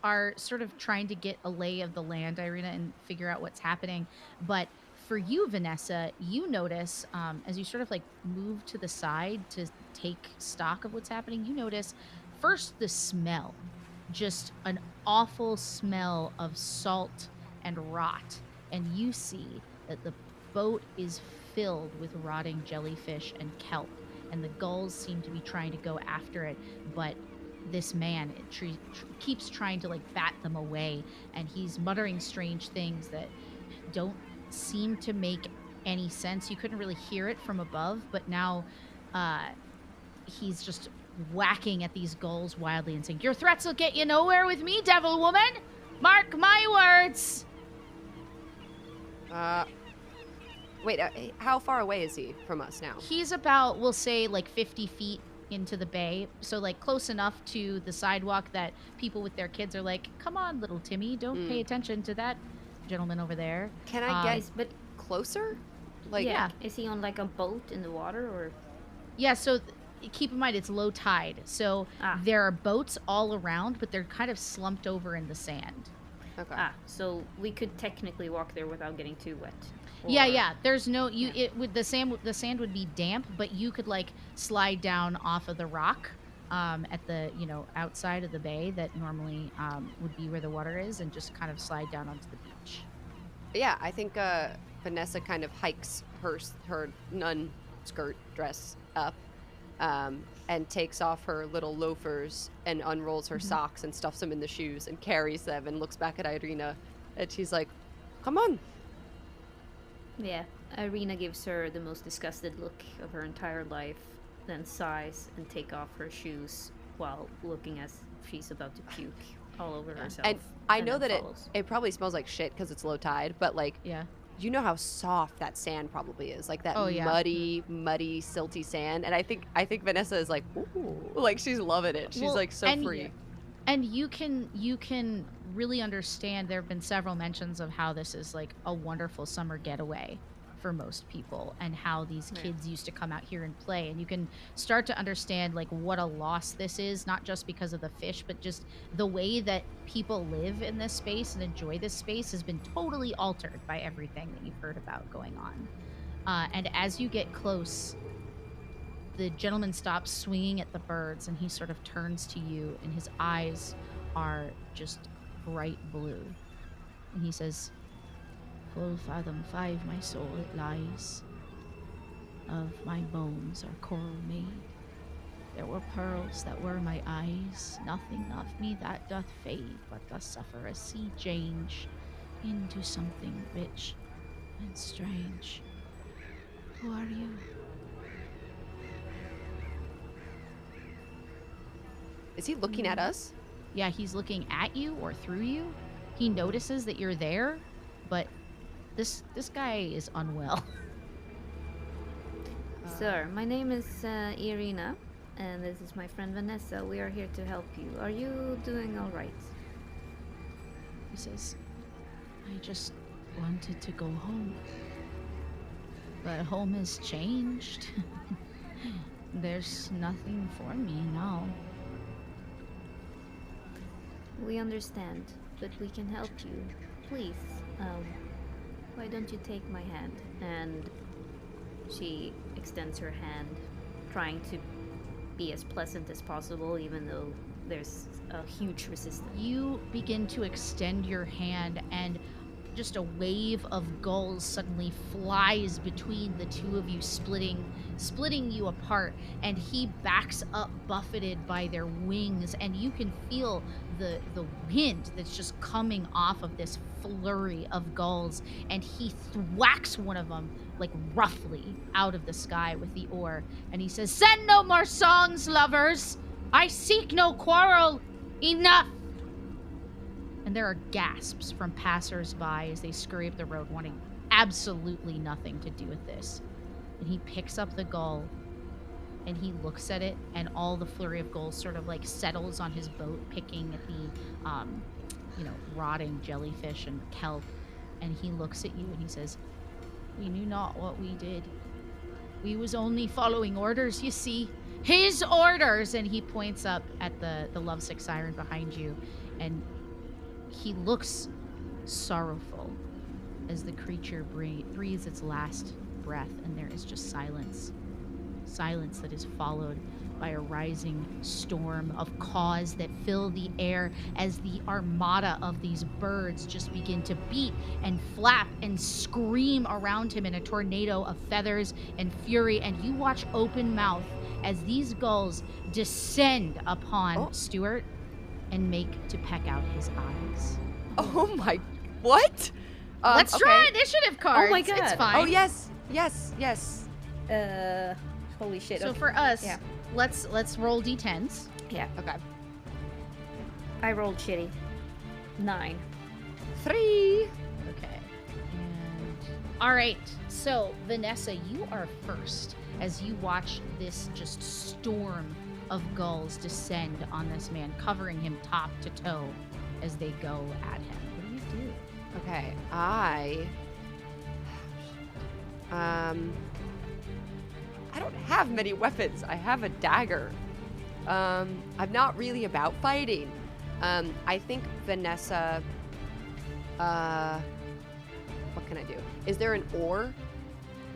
Speaker 1: are sort of trying to get a lay of the land, Irina, and figure out what's happening. But for you, Vanessa, you notice as you sort of like move to the side to take stock of what's happening, you notice first the smell, just an awful smell of salt and rot. And you see that the boat is filled with rotting jellyfish and kelp, and the gulls seem to be trying to go after it, but this man keeps trying to like bat them away, and he's muttering strange things that don't seem to make any sense. You couldn't really hear it from above, but now he's just whacking at these gulls wildly and saying, "Your threats will get you nowhere with me, devil woman! Mark my words!"
Speaker 2: Wait, how far away is he from us now?
Speaker 1: He's about, we'll say, like 50 feet into the bay. So, like, close enough to the sidewalk that people with their kids are like, "Come on, little Timmy, don't pay attention to that gentleman over there."
Speaker 2: Can I get but closer? Like,
Speaker 3: yeah. Is he on like a boat in the water or?
Speaker 1: Yeah, so keep in mind it's low tide. So there are boats all around, but they're kind of slumped over in the sand.
Speaker 2: Okay.
Speaker 3: So we could technically walk there without getting too wet.
Speaker 1: Yeah. There's no it would the sand would be damp, but you could like slide down off of the rock at the outside of the bay that normally would be where the water is, and just kind of slide down onto the beach.
Speaker 2: Yeah, I think Vanessa kind of hikes her nun skirt dress up and takes off her little loafers and unrolls her socks and stuffs them in the shoes and carries them and looks back at Irina, and she's like, "Come on."
Speaker 3: Yeah, Irina gives her the most disgusted look of her entire life, then sighs and take off her shoes while looking as she's about to puke all over herself.
Speaker 2: And I know that
Speaker 3: follows.
Speaker 2: it probably smells like shit because it's low tide, but like, you know how soft that sand probably is, like that muddy, silty sand. And I think Vanessa is like, ooh, like she's loving it. She's like so free.
Speaker 1: And you can really understand. There have been several mentions of how this is like a wonderful summer getaway for most people, and how these kids used to come out here and play, and you can start to understand like what a loss this is, not just because of the fish, but just the way that people live in this space and enjoy this space has been totally altered by everything that you've heard about going on. And as you get close, the gentleman stops swinging at the birds, and he sort of turns to you, and his eyes are just bright blue, and he says, "Full fathom 5 my soul it lies, of my bones are coral made. There were pearls that were my eyes, nothing of me that doth fade, but doth suffer a sea change into something rich and strange. Who are you?"
Speaker 2: Is he looking at us?
Speaker 1: Yeah, he's looking at you or through you. He notices that you're there, but this guy is unwell.
Speaker 3: Sir, my name is Irina, and this is my friend Vanessa. We are here to help you. Are you doing all right?
Speaker 1: He says, "I just wanted to go home, but home has changed. There's nothing for me now."
Speaker 3: We understand, but we can help you. please, why don't you take my hand? And she extends her hand, trying to be as pleasant as possible, even though there's a huge resistance.
Speaker 1: You begin to extend your hand, and just a wave of gulls suddenly flies between the two of you, splitting you apart, and he backs up, buffeted by their wings, and you can feel the wind that's just coming off of this flurry of gulls, and he whacks one of them like roughly out of the sky with the oar, and he says, "Send no more songs, lovers! I seek no quarrel! Enough!" And there are gasps from passers-by as they scurry up the road, wanting absolutely nothing to do with this. And he picks up the gull, and he looks at it, and all the flurry of gulls sort of like settles on his boat, picking at the, rotting jellyfish and kelp. And he looks at you and he says, "We knew not what we did. We was only following orders, you see. His orders!" And he points up at the lovesick siren behind you, and he looks sorrowful as the creature breathes its last breath, and there is just silence. Silence that is followed by a rising storm of caws that fill the air as the armada of these birds just begin to beat and flap and scream around him in a tornado of feathers and fury, and you watch open mouth as these gulls descend upon Stuart and make to peck out his eyes.
Speaker 2: Oh my, what?
Speaker 1: Let's draw initiative cards.
Speaker 3: Oh my god.
Speaker 1: It's fine.
Speaker 2: Oh yes.
Speaker 3: Holy shit.
Speaker 1: So
Speaker 3: okay.
Speaker 1: for us, let's roll d10s.
Speaker 3: Yeah.
Speaker 2: Okay.
Speaker 3: I rolled shitty. 9.
Speaker 2: 3.
Speaker 1: Okay. And all right. So Vanessa, you are first as you watch this just storm of gulls descend on this man, covering him top to toe as they go at him. What do you do?
Speaker 2: Okay, I don't have many weapons. I have a dagger. I'm not really about fighting. I think Vanessa, what can I do? Is there an oar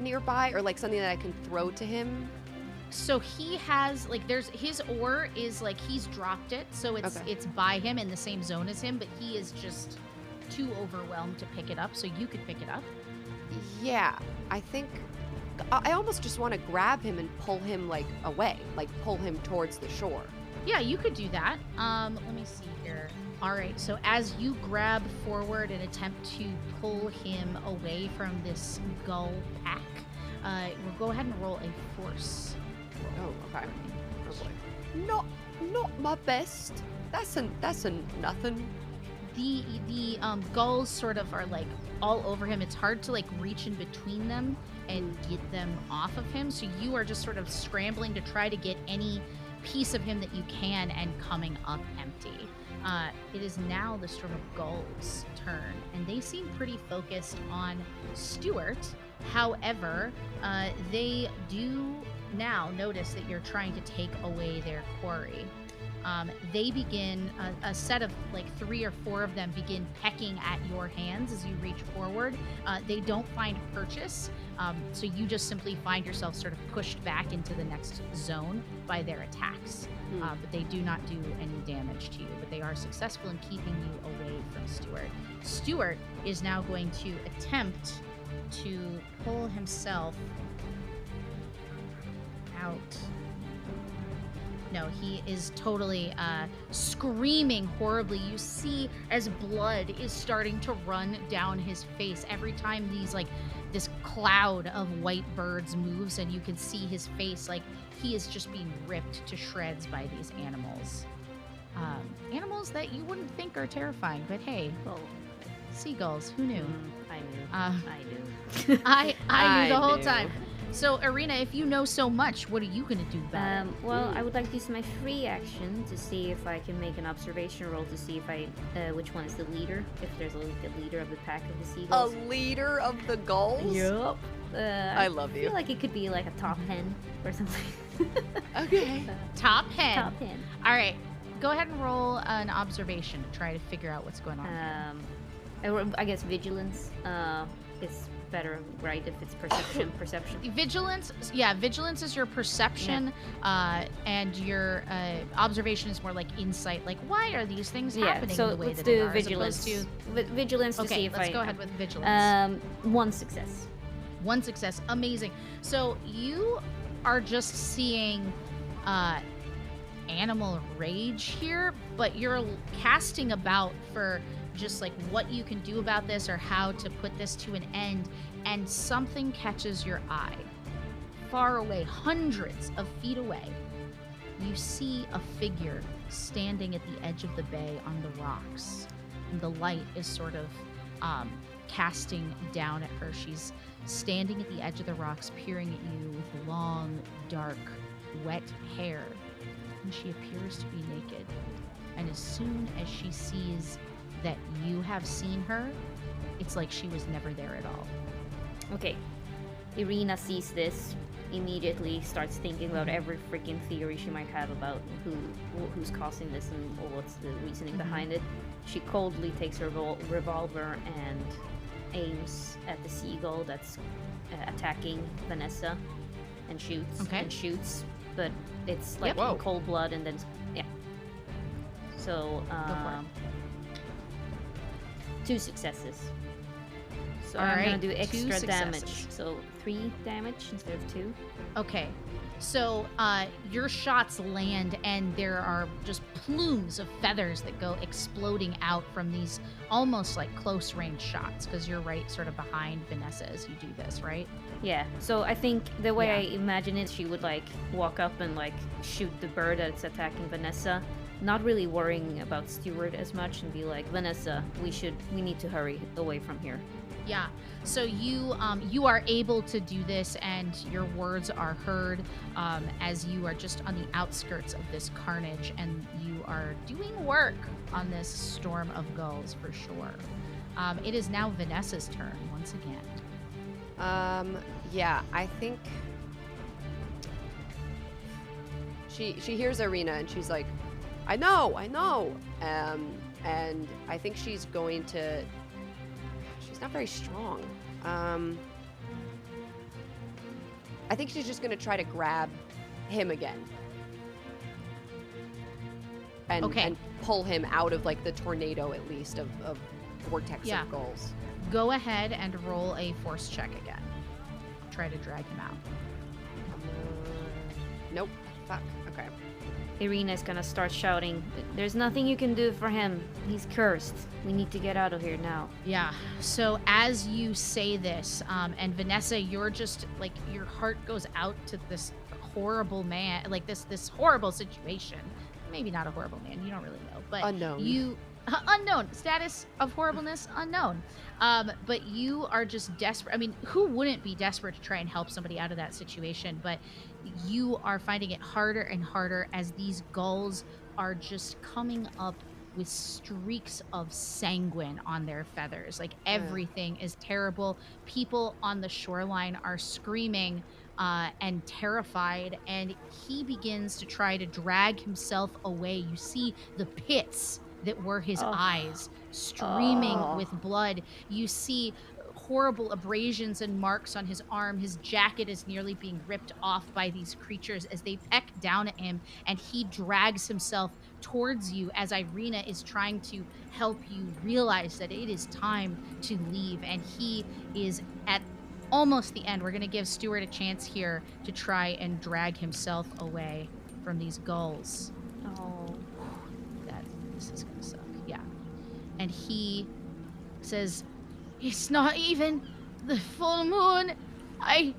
Speaker 2: nearby, or like something that I can throw to him?
Speaker 1: So he has there's his oar is he's dropped it, so it's by him in the same zone as him, but he is just too overwhelmed to pick it up, so you could pick it up.
Speaker 2: Yeah, I think I almost just want to grab him and pull him away, pull him towards the shore.
Speaker 1: Yeah, you could do that. Let me see here. All right, so as you grab forward and attempt to pull him away from this gull pack, we'll go ahead and roll a force.
Speaker 2: Oh, okay. Oh boy. Not my best. That's a nothing.
Speaker 1: The gulls sort of are all over him. It's hard to reach in between them and get them off of him. So you are just sort of scrambling to try to get any piece of him that you can and coming up empty. It is now the sort of gulls' turn, and they seem pretty focused on Stuart. However, they do now notice that you're trying to take away their quarry. They begin, a set of 3 or 4 of them begin pecking at your hands as you reach forward. They don't find purchase, so you just simply find yourself sort of pushed back into the next zone by their attacks. But they do not do any damage to you, but they are successful in keeping you away from Stuart. Stuart is now going to attempt to pull himself out. No, he is totally screaming horribly. You see as blood is starting to run down his face every time this cloud of white birds moves, and you can see his face he is just being ripped to shreds by these animals. Animals that you wouldn't think are terrifying, but hey, seagulls, who knew?
Speaker 3: I knew.
Speaker 1: I
Speaker 3: knew.
Speaker 1: I knew the whole time. So, Irina, if you know so much, what are you going to do about it?
Speaker 3: Well, I would like to use my free action to see if I can make an observation roll to see if which one is the leader, if there's a leader of the pack of the seagulls.
Speaker 2: A leader of the gulls?
Speaker 3: Yup.
Speaker 2: I love you.
Speaker 3: I feel like it could be a top hen or something.
Speaker 2: Okay.
Speaker 1: Top hen.
Speaker 3: Top hen.
Speaker 1: All right. Go ahead and roll an observation to try to figure out what's going on.
Speaker 3: I guess vigilance is better, right? If it's perception.
Speaker 1: Vigilance is your perception, and your observation is more like insight. Like, why are these things happening
Speaker 3: so
Speaker 1: the way
Speaker 3: let's
Speaker 1: that they
Speaker 3: do
Speaker 1: are?
Speaker 3: vigilance.
Speaker 1: As opposed
Speaker 3: Vigilance to
Speaker 1: to,
Speaker 3: see
Speaker 1: okay,
Speaker 3: if
Speaker 1: let's go ahead with vigilance.
Speaker 3: 1 success.
Speaker 1: 1 success, amazing. So you are just seeing animal rage here, but you're casting about for just like what you can do about this or how to put this to an end, and something catches your eye. Far away, hundreds of feet away, you see a figure standing at the edge of the bay on the rocks. And the light is sort of casting down at her. She's standing at the edge of the rocks, peering at you with long, dark, wet hair. And she appears to be naked. And as soon as she sees that you have seen her, it's like she was never there at all.
Speaker 3: Okay. Irina sees this, immediately starts thinking about every freaking theory she might have about who's causing this and what's the reasoning behind it. She coldly takes her revolver and aims at the seagull that's attacking Vanessa and shoots, but it's like in cold blood, and then so 2 successes. So I'm gonna do extra damage, so 3 damage instead of 2.
Speaker 1: Okay, so your shots land, and there are just plumes of feathers that go exploding out from these almost like close range shots, because you're right sort of behind Vanessa as you do this, right?
Speaker 3: Yeah, so I think the way I imagine it, she would like walk up and like shoot the bird that's attacking Vanessa, not really worrying about Stuart as much, and be like, Vanessa, we need to hurry away from here.
Speaker 1: Yeah, so you are able to do this, and your words are heard as you are just on the outskirts of this carnage, and you are doing work on this storm of gulls for sure. It is now Vanessa's turn once again.
Speaker 2: Yeah, I think she hears Irina and she's like, I know. And I think she's going to. She's not very strong. I think she's just going to try to grab him again. And pull him out of like the tornado, at least, of vortex of gulls.
Speaker 1: Go ahead and roll a force check again. Try to drag him out.
Speaker 2: Nope. Fuck. Okay.
Speaker 3: Irina's gonna start shouting, there's nothing you can do for him. He's cursed. We need to get out of here now.
Speaker 1: Yeah. So as you say this, and Vanessa, you're just like, your heart goes out to this horrible man, like this horrible situation. Maybe not a horrible man. You don't really know, but
Speaker 2: unknown.
Speaker 1: Unknown status of horribleness, unknown. But you are just desperate. I mean, who wouldn't be desperate to try and help somebody out of that situation? But you are finding it harder and harder as these gulls are just coming up with streaks of sanguine on their feathers. Like everything is terrible. People on the shoreline are screaming and terrified, and he begins to try to drag himself away. You see the pits that were his eyes streaming with blood. You see horrible abrasions and marks on his arm. His jacket is nearly being ripped off by these creatures as they peck down at him, and he drags himself towards you as Irina is trying to help you realize that it is time to leave, and he is at almost the end. We're going to give Stuart a chance here to try and drag himself away from these gulls. This is gonna suck. Yeah. And he says, it's not even the full moon. I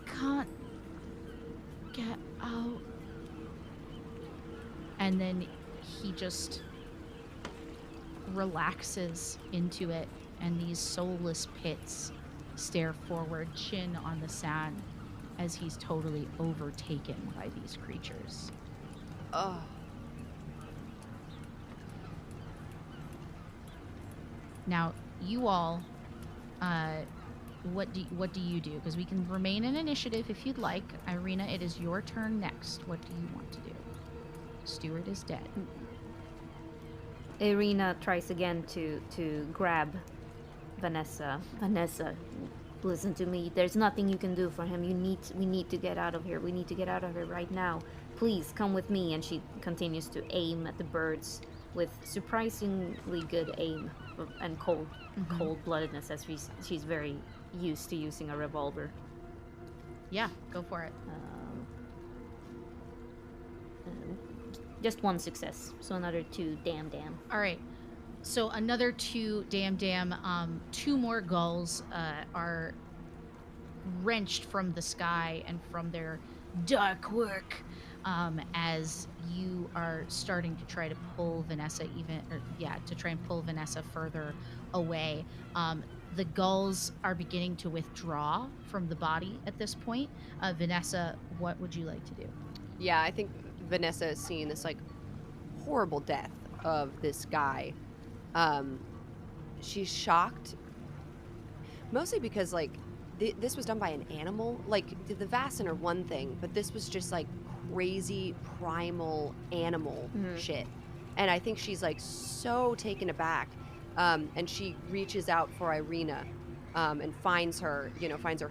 Speaker 1: can't get out. And then he just relaxes into it, and these soulless pits stare forward, chin on the sand, as he's totally overtaken by these creatures. Now, you all, what do you do? Because we can remain in initiative if you'd like. Irina, it is your turn next. What do you want to do? Stuart is dead.
Speaker 3: Irina tries again to grab Vanessa. Vanessa, listen to me. There's nothing you can do for him. We need to get out of here. We need to get out of here right now. Please come with me. And she continues to aim at the birds with surprisingly good aim and cold-bloodedness, as she's very used to using a revolver.
Speaker 1: Yeah, go for it.
Speaker 3: Just one success, so another 2 damn.
Speaker 1: All right. So another 2 damn. 2 more gulls are wrenched from the sky and from their dark work as you are starting to try to pull Vanessa pull Vanessa further away. The gulls are beginning to withdraw from the body at this point. Vanessa, what would you like to do?
Speaker 2: Yeah, I think Vanessa is seeing this like horrible death of this guy. She's shocked, mostly because like this was done by an animal. Like the Vassin are one thing, but this was just like crazy primal animal shit. And I think she's like so taken aback. And she reaches out for Irina and finds her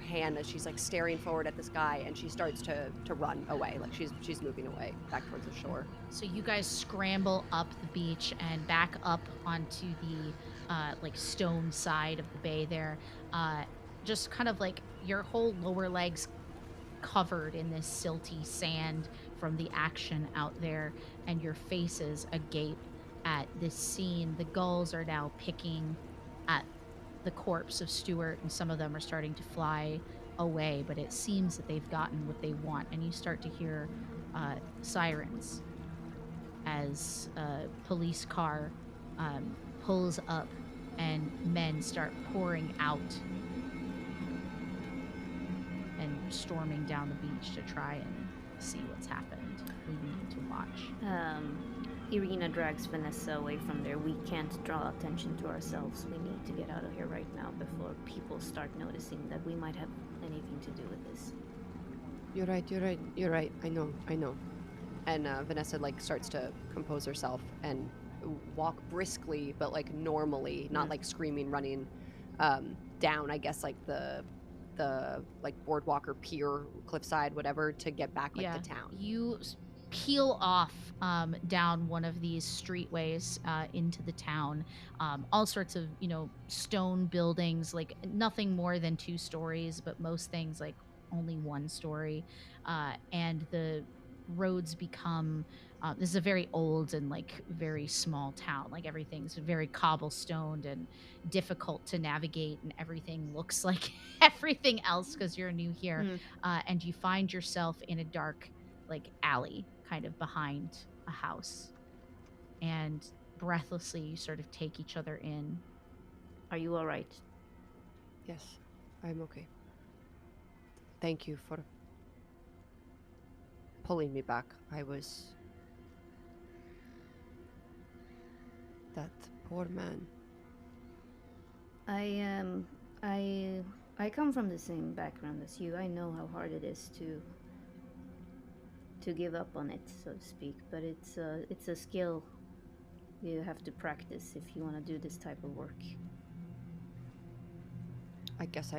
Speaker 2: hand as she's like staring forward at this guy, and she starts to run away. Like she's moving away back towards the shore.
Speaker 1: So you guys scramble up the beach and back up onto the like stone side of the bay there. Just kind of like your whole lower legs covered in this silty sand from the action out there, and your faces agape at this scene. The gulls are now picking at the corpse of Stuart, and some of them are starting to fly away, but it seems that they've gotten what they want, and you start to hear sirens as a police car pulls up and men start pouring out and storming down the beach to try and see what's happened. We need to watch.
Speaker 3: Irina drags Vanessa away from there. We can't draw attention to ourselves. We need to get out of here right now before people start noticing that we might have anything to do with this.
Speaker 2: You're right. I know. And Vanessa like starts to compose herself and walk briskly, but like normally, not like screaming, running down, I guess, like the like boardwalk or pier, cliffside, whatever, to get back like to town.
Speaker 1: You peel off down one of these streetways into the town. All sorts of stone buildings, like nothing more than 2 stories, but most things like only 1 story. And the roads become this is a very old and like very small town. Like everything's very cobblestoned and difficult to navigate, and everything looks like everything else because you're new here. And you find yourself in a dark like alley kind of behind a house, and breathlessly you sort of take each other in.
Speaker 3: Are you all right?
Speaker 2: Yes, I'm okay. Thank you for pulling me back. I was... That poor man.
Speaker 3: I come from the same background as you. I know how hard it is to give up on it, so to speak. But it's a skill you have to practice if you want to do this type of work.
Speaker 2: I guess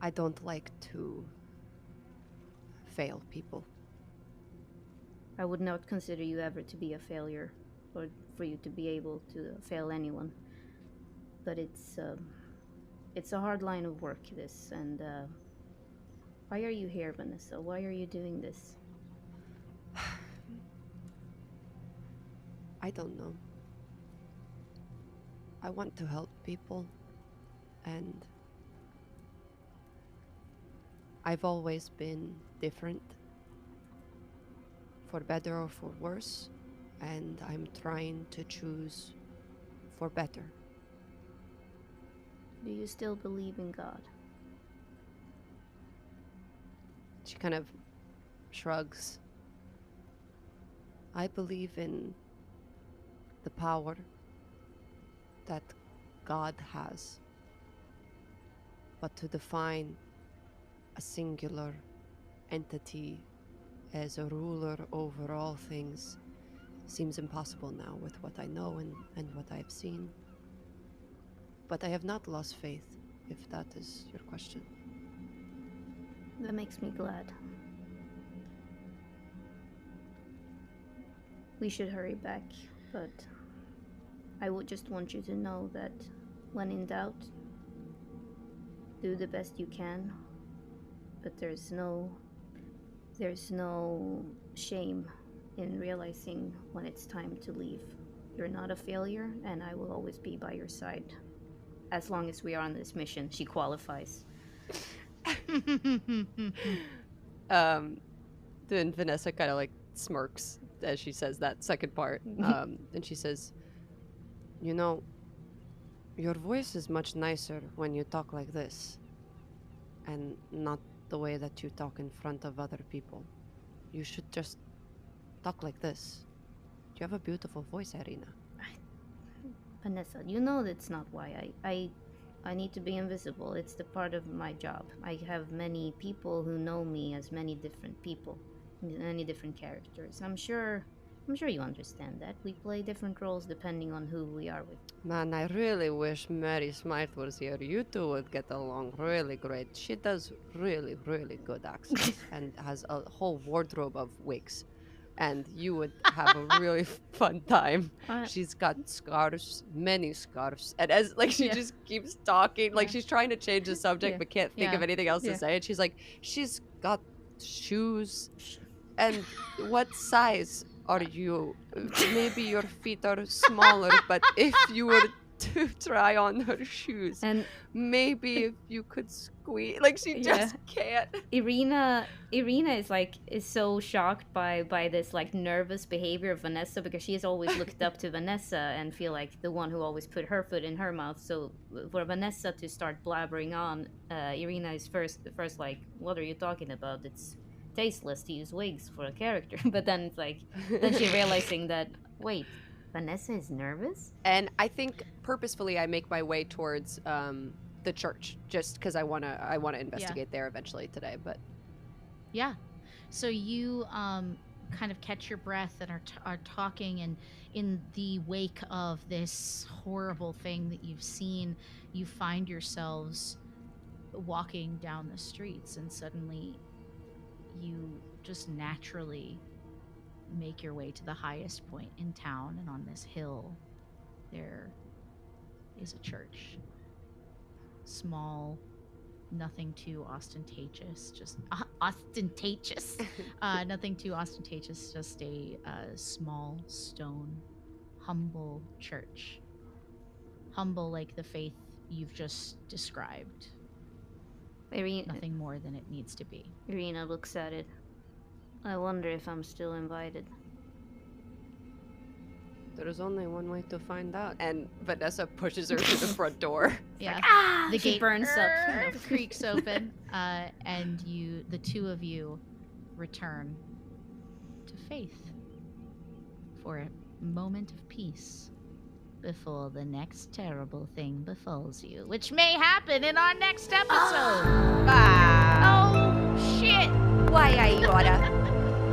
Speaker 2: I don't like to fail people.
Speaker 3: I would not consider you ever to be a failure, or for you to be able to fail anyone. But it's a hard line of work, this, and why are you here, Vanessa? Why are you doing this?
Speaker 2: I don't know. I want to help people, and I've always been different, for better or for worse, and I'm trying to choose for better.
Speaker 3: Do you still believe in God?
Speaker 2: She kind of shrugs. I believe in the power that God has, but to define a singular entity as a ruler over all things seems impossible now with what I know and what I have seen. But I have not lost faith, if that is your question.
Speaker 3: That makes me glad. We should hurry back, but I would just want you to know that when in doubt, do the best you can, but there's no shame in realizing when it's time to leave. You're not a failure, and I will always be by your side. As long as we are on this mission, she qualifies.
Speaker 2: Then Vanessa kind of like smirks as she says that second part. And she says, you know, your voice is much nicer when you talk like this, and not the way that you talk in front of other people. You should just talk like this. You have a beautiful voice, Irina.
Speaker 3: Vanessa, you know that's not why I need to be invisible. It's the part of my job. I have many people who know me as many different people, many different characters. I'm sure you understand that. We play different roles depending on who we are with.
Speaker 2: Man, I really wish Mary Smythe was here. You two would get along really great. She does really, really good accents and has a whole wardrobe of wigs. And you would have a really fun time. She's got scarves, many scarves. And as like she just keeps talking, like she's trying to change the subject but can't think of anything else to say. And she's like, she's got shoes. And what size are you? Maybe your feet are smaller, but if you were to try on her shoes,
Speaker 3: And
Speaker 2: maybe if you could squeeze, like she just can't.
Speaker 3: Irina is so shocked by this like nervous behavior of Vanessa, because she has always looked up to Vanessa and feel like the one who always put her foot in her mouth. So for Vanessa to start blabbering on, Irina is first like, what are you talking about? It's tasteless to use wigs for a character. But then it's like, then she realizing that, wait, Vanessa is nervous?
Speaker 2: And I think purposefully I make my way towards the church just because I wanna investigate there eventually today. But
Speaker 1: yeah, so you kind of catch your breath and are talking, and in the wake of this horrible thing that you've seen, you find yourselves walking down the streets, and suddenly you just naturally make your way to the highest point in town, and on this hill there is a church. Small, nothing too ostentatious, just ostentatious. Nothing too ostentatious, just a small stone, humble church. Humble like the faith you've just described. Nothing more than it needs to be.
Speaker 3: Irina looks at it. I wonder if I'm still invited.
Speaker 2: there's only one way to find out. And Vanessa pushes her to the front door.
Speaker 1: Yeah.
Speaker 3: Like,
Speaker 1: the
Speaker 3: she
Speaker 1: gate
Speaker 3: burns up.
Speaker 1: creaks open, and the two of you return to Faith for a moment of peace before the next terrible thing befalls you, which may happen in our next episode. Oh shit!
Speaker 4: Why, Iora?